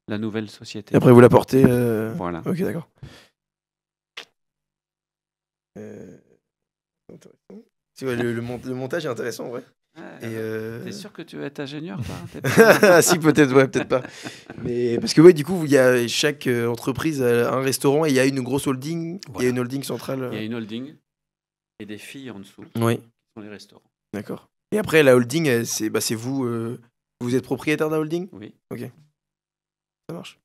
la nouvelle société. Et après, vous la portez. Voilà. Ok, d'accord. Intéressant. C'est vrai, le montage est intéressant, en vrai. Et T'es sûr que tu veux être ingénieur, toi? T'es pas- Ah, si, peut-être, ouais, peut-être pas. Mais parce que, ouais, du coup, il y a chaque entreprise a un restaurant et il y a une grosse holding. Il y a Voilà. une holding centrale. Il y a une holding et des filles en dessous, Oui, qui sont les restaurants. d'accord. Et après, la holding, c'est vous. Vous êtes propriétaire de la holding? Oui. Ça marche.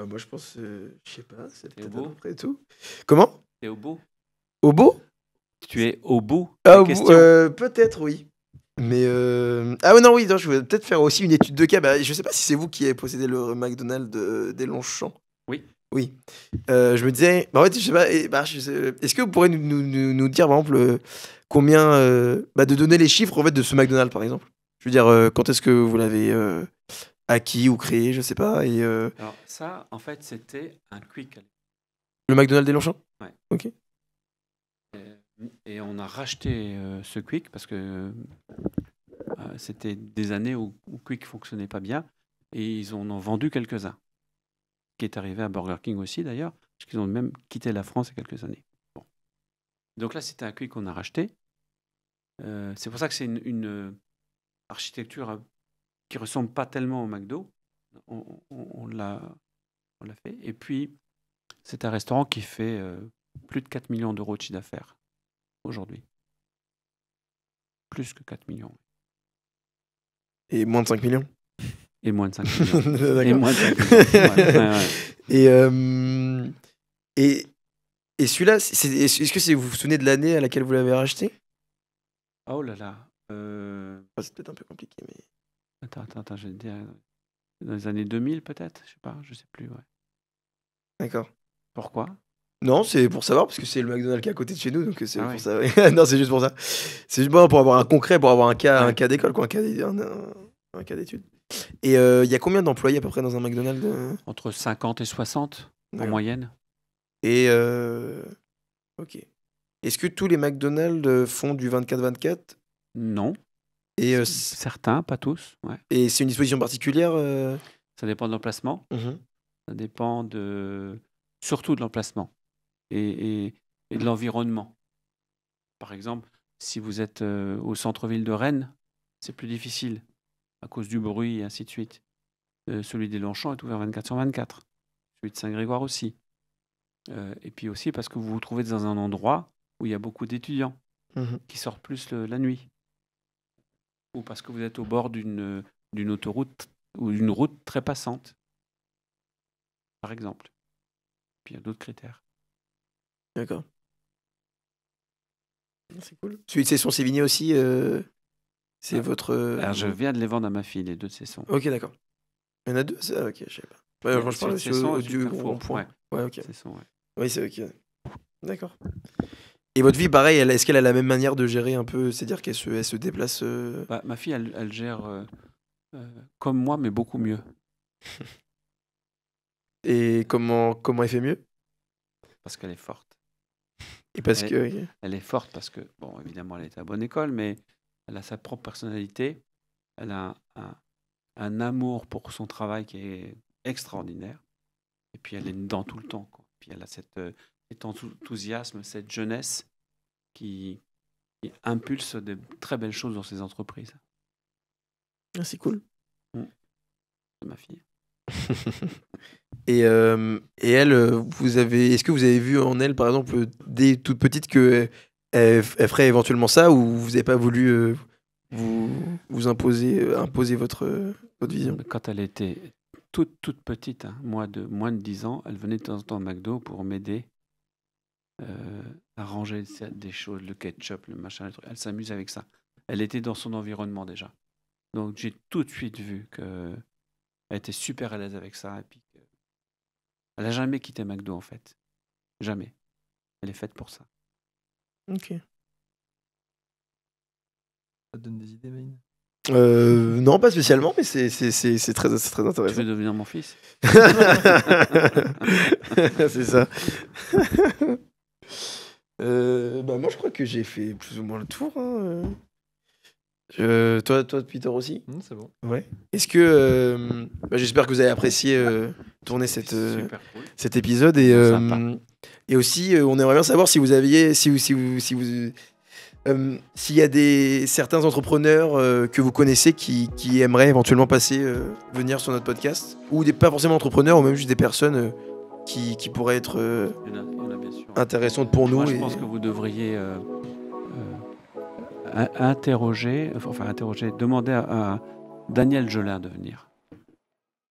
Moi, je pense. Je sais pas, c'est T'es peut-être au à bout? peu près tout. Comment? T'es au bout? Au beau? Tu es au bout Ah, des questions? peut-être, oui. Mais. Ah, ouais, non, oui, non, je voulais peut-être faire aussi une étude de cas. Bah, je sais pas si c'est vous qui avez possédé le McDonald's des Longchamps. Oui. Oui. Je me disais. Bah, en fait, je sais pas. Est-ce que vous pourrez nous dire, par exemple, combien. De donner les chiffres, en fait, de ce McDonald's, par exemple? Je veux dire, quand est-ce que vous l'avez acquis ou créé, je sais pas. Et Alors ça, en fait, c'était un quick. le McDonald's des Longchamps? Ouais. Ok. Et on a racheté ce quick parce que c'était des années où Quick fonctionnait pas bien et ils en ont vendu quelques-uns. Qui est arrivé à Burger King aussi d'ailleurs, parce qu'ils ont même quitté la France il y a quelques années. Bon. Donc là, c'était un Quick qu'on a racheté. C'est pour ça que c'est une architecture qui ressemble pas tellement au McDo. On l'a fait. Et puis, c'est un restaurant qui fait plus de 4 millions d'euros de chiffre d'affaires aujourd'hui. Plus que 4 millions. Et moins de 5 millions? Et moins de 5 millions. D'accord. Et moins de 5 millions. Ouais. Et celui-là, est-ce que vous vous souvenez de l'année à laquelle vous l'avez racheté? Oh là là. C'est peut-être un peu compliqué, mais. Attends, je vais te dire. Dans les années 2000 peut-être? Je sais pas, je sais plus. Ouais. D'accord. Pourquoi? Non, c'est pour savoir, parce que c'est le McDonald's qui est à côté de chez nous, donc c'est Ah pour oui. ça. Ouais. Non, c'est juste pour ça. C'est juste pour avoir un concret, pour avoir un Ouais. cas d'école, quoi, un cas d'étude. Et il y a combien d'employés à peu près dans un McDonald's Entre 50 et 60 en D'accord. moyenne. Et ok. Est-ce que tous les McDonald's font du 24-24 Non. et, Certains, pas tous. Ouais. et c'est une disposition particulière Ça dépend de l'emplacement. Ça dépend surtout de l'emplacement et de l'environnement. Par exemple, si vous êtes au centre-ville de Rennes, c'est plus difficile à cause du bruit et ainsi de suite. Celui des Longchamps est ouvert 24/24. Celui de Saint-Grégoire aussi. Et puis aussi parce que vous vous trouvez dans un endroit où il y a beaucoup d'étudiants qui sortent plus la nuit. Ou parce que vous êtes au bord d'une autoroute ou d'une route très passante, par exemple. Puis il y a d'autres critères. D'accord. C'est cool. Celui de Cesson Sévigné aussi, c'est votre. Alors, je viens de les vendre à ma fille, les deux de Cesson. Ok, d'accord. Il y en a deux, ça. Ok, je sais pas. Ouais, Ouais, je parle celui de Cesson et du celui de Carrefour. rond-point. Ouais, ok. Cesson, ouais. Oui, c'est ok. D'accord. Et votre vie, pareil, est-ce qu'elle a la même manière de gérer un peu, c'est-à-dire qu'elle se déplace Bah, ma fille, elle gère comme moi, mais beaucoup mieux. Et comment elle fait mieux? Parce qu'elle est forte. Et parce Elle- que. Ok. Elle est forte parce que, bon, évidemment, elle est à bonne école, mais elle a sa propre personnalité. Elle a un amour pour son travail qui est extraordinaire. Et puis, elle est dedans tout le temps, quoi. Puis, elle a cet enthousiasme, cette jeunesse qui impulse de très belles choses dans ses entreprises. Ah, c'est cool. C'est ma fille. Et elle, est-ce que vous avez vu en elle, par exemple, dès toute petite, que elle ferait éventuellement ça, ou vous n'avez pas voulu vous imposer votre vision? Quand elle était toute petite, hein, moins de 10 ans, elle venait de temps en temps au McDo pour m'aider à ranger des choses, le ketchup, le machin, le truc. Elle s'amuse avec ça. Elle était dans son environnement déjà. Donc j'ai tout de suite vu qu'elle était super à l'aise avec ça. Et puis elle n'a jamais quitté McDo en fait. Jamais. Elle est faite pour ça. Ok. Ça te donne des idées, Maïn? Non, pas spécialement, mais c'est très Tu intéressant. veux devenir mon fils? C'est ça. Moi, je crois que j'ai fait plus ou moins le tour. Hein. Toi, Peter aussi? C'est bon. Ouais. Est-ce que j'espère que vous avez apprécié tourner Super cool. cet épisode et Sympa. et aussi on aimerait bien savoir si vous aviez s'il y a certains entrepreneurs que vous connaissez qui aimeraient éventuellement venir sur notre podcast, ou pas forcément entrepreneurs, ou même juste des personnes qui pourraient être Il y en a bien sûr. intéressantes pour nous. Moi, je pense que vous devriez interroger, demander à Daniel Jolin de venir.